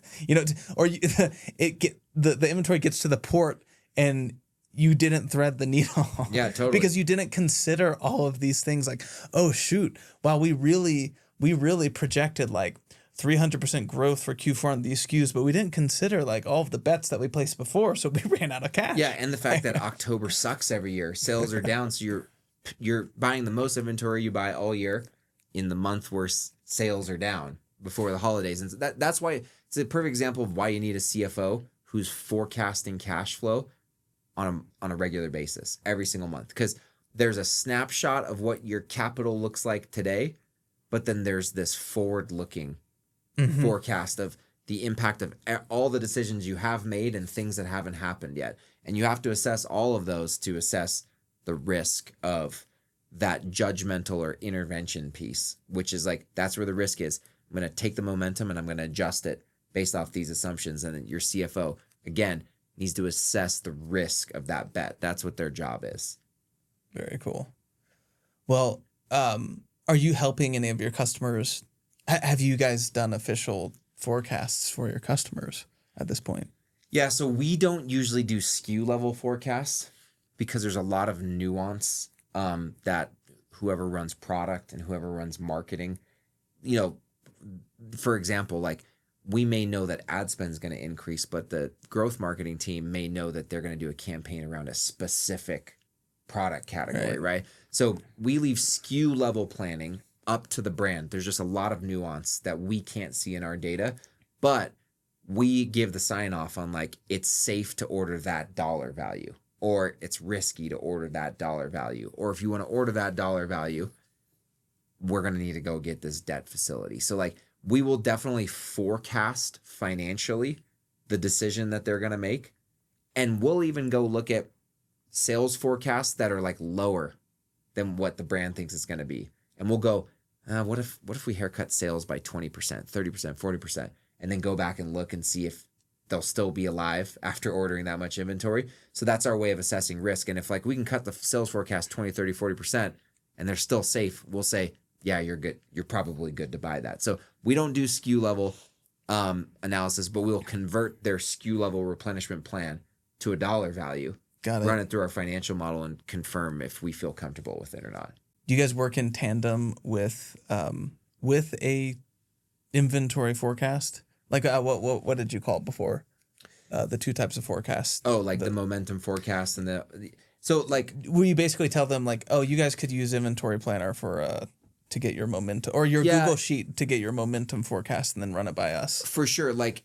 inventory gets to the port and you didn't thread the needle. Yeah, totally. Because you didn't consider all of these things like, oh shoot, wow, we really projected like 300% growth for Q4 on these SKUs, but we didn't consider like all of the bets that we placed before, so we ran out of cash. Yeah, and the fact that October sucks every year. Sales are down, so you're buying the most inventory you buy all year in the month where sales are down before the holidays. And that's why it's a perfect example of why you need a CFO who's forecasting cash flow on a regular basis every single month, because there's a snapshot of what your capital looks like today, but then there's this forward-looking forecast of the impact of all the decisions you have made and things that haven't happened yet. And you have to assess all of those to assess the risk of that judgmental or intervention piece, which is like, that's where the risk is. I'm going to take the momentum and I'm going to adjust it based off these assumptions. And then your CFO, again, needs to assess the risk of that bet. That's what their job is. Very cool. Well, are you helping any of your customers? Have you guys done official forecasts for your customers at this point? Yeah, so we don't usually do SKU level forecasts because there's a lot of nuance that whoever runs product and whoever runs marketing, for example, like we may know that ad spend is going to increase, but the growth marketing team may know that they're going to do a campaign around a specific product category, right? So we leave SKU level planning up to the brand. There's just a lot of nuance that we can't see in our data, but we give the sign off on like, it's safe to order that dollar value, or it's risky to order that dollar value. Or if you want to order that dollar value, we're going to need to go get this debt facility. So like, we will definitely forecast financially the decision that they're going to make. And we'll even go look at sales forecasts that are like lower than what the brand thinks it's going to be. And we'll go, what if we haircut sales by 20%, 30%, 40%, and then go back and look and see if they'll still be alive after ordering that much inventory. So that's our way of assessing risk. And if like we can cut the sales forecast 20, 30, 40% and they're still safe, we'll say, yeah, you're good. You're probably good to buy that. So we don't do SKU level analysis, but we'll convert their SKU level replenishment plan to a dollar value. Got it. Run it through our financial model and confirm if we feel comfortable with it or not. Do you guys work in tandem with a inventory forecast? Like what did you call it before? The two types of forecasts. Oh, like the momentum forecast and so like, will you basically tell them like, oh, you guys could use inventory planner for to get your momentum, or your Google sheet to get your momentum forecast and then run it by us? For sure. Like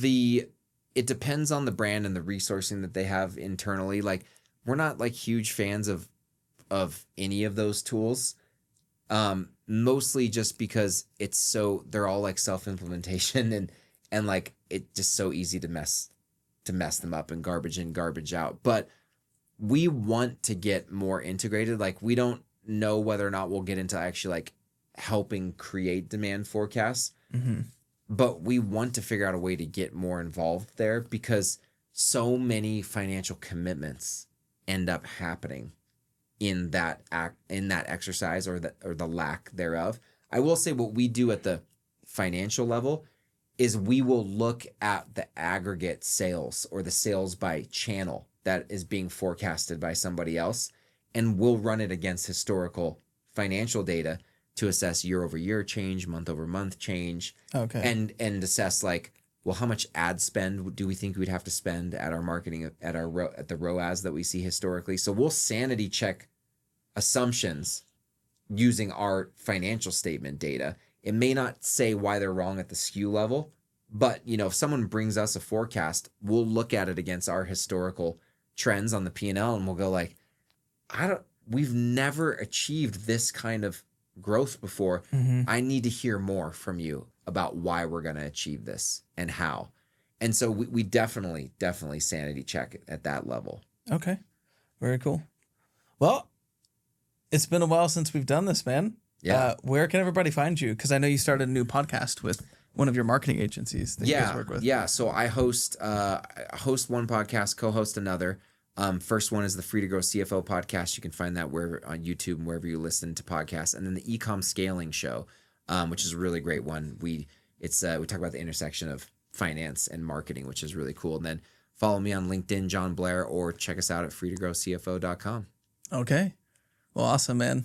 it depends on the brand and the resourcing that they have internally. Like we're not like huge fans of any of those tools. Mostly just because they're all like self-implementation and like it's just so easy to mess them up and garbage in, garbage out. But we want to get more integrated. Like we don't know whether or not we'll get into actually like helping create demand forecasts, but we want to figure out a way to get more involved there because so many financial commitments end up happening in that exercise or the lack thereof. I will say what we do at the financial level is we will look at the aggregate sales or the sales by channel that is being forecasted by somebody else, and we'll run it against historical financial data to assess year-over-year change, month-over-month change, and assess like, well, how much ad spend do we think we'd have to spend at our marketing at the ROAS that we see historically? So we'll sanity check assumptions using our financial statement data. It may not say why they're wrong at the SKU level, but if someone brings us a forecast, we'll look at it against our historical trends on the P&L and we'll go like, we've never achieved this kind of growth before. I need to hear more from you about why we're going to achieve this and how. And so we definitely sanity check at that level. Okay. Very cool. Well, it's been a while since we've done this, man. Yeah. Where can everybody find you? Because I know you started a new podcast with one of your marketing agencies that you guys work with. Yeah. So I host one podcast, co-host another. First one is the Free to Grow CFO podcast. You can find that wherever on YouTube and wherever you listen to podcasts. And then the Ecom Scaling Show, which is a really great one. We talk about the intersection of finance and marketing, which is really cool. And then follow me on LinkedIn, Jon Blair, or check us out at freetogrowcfo.com. Okay. Well, awesome, man.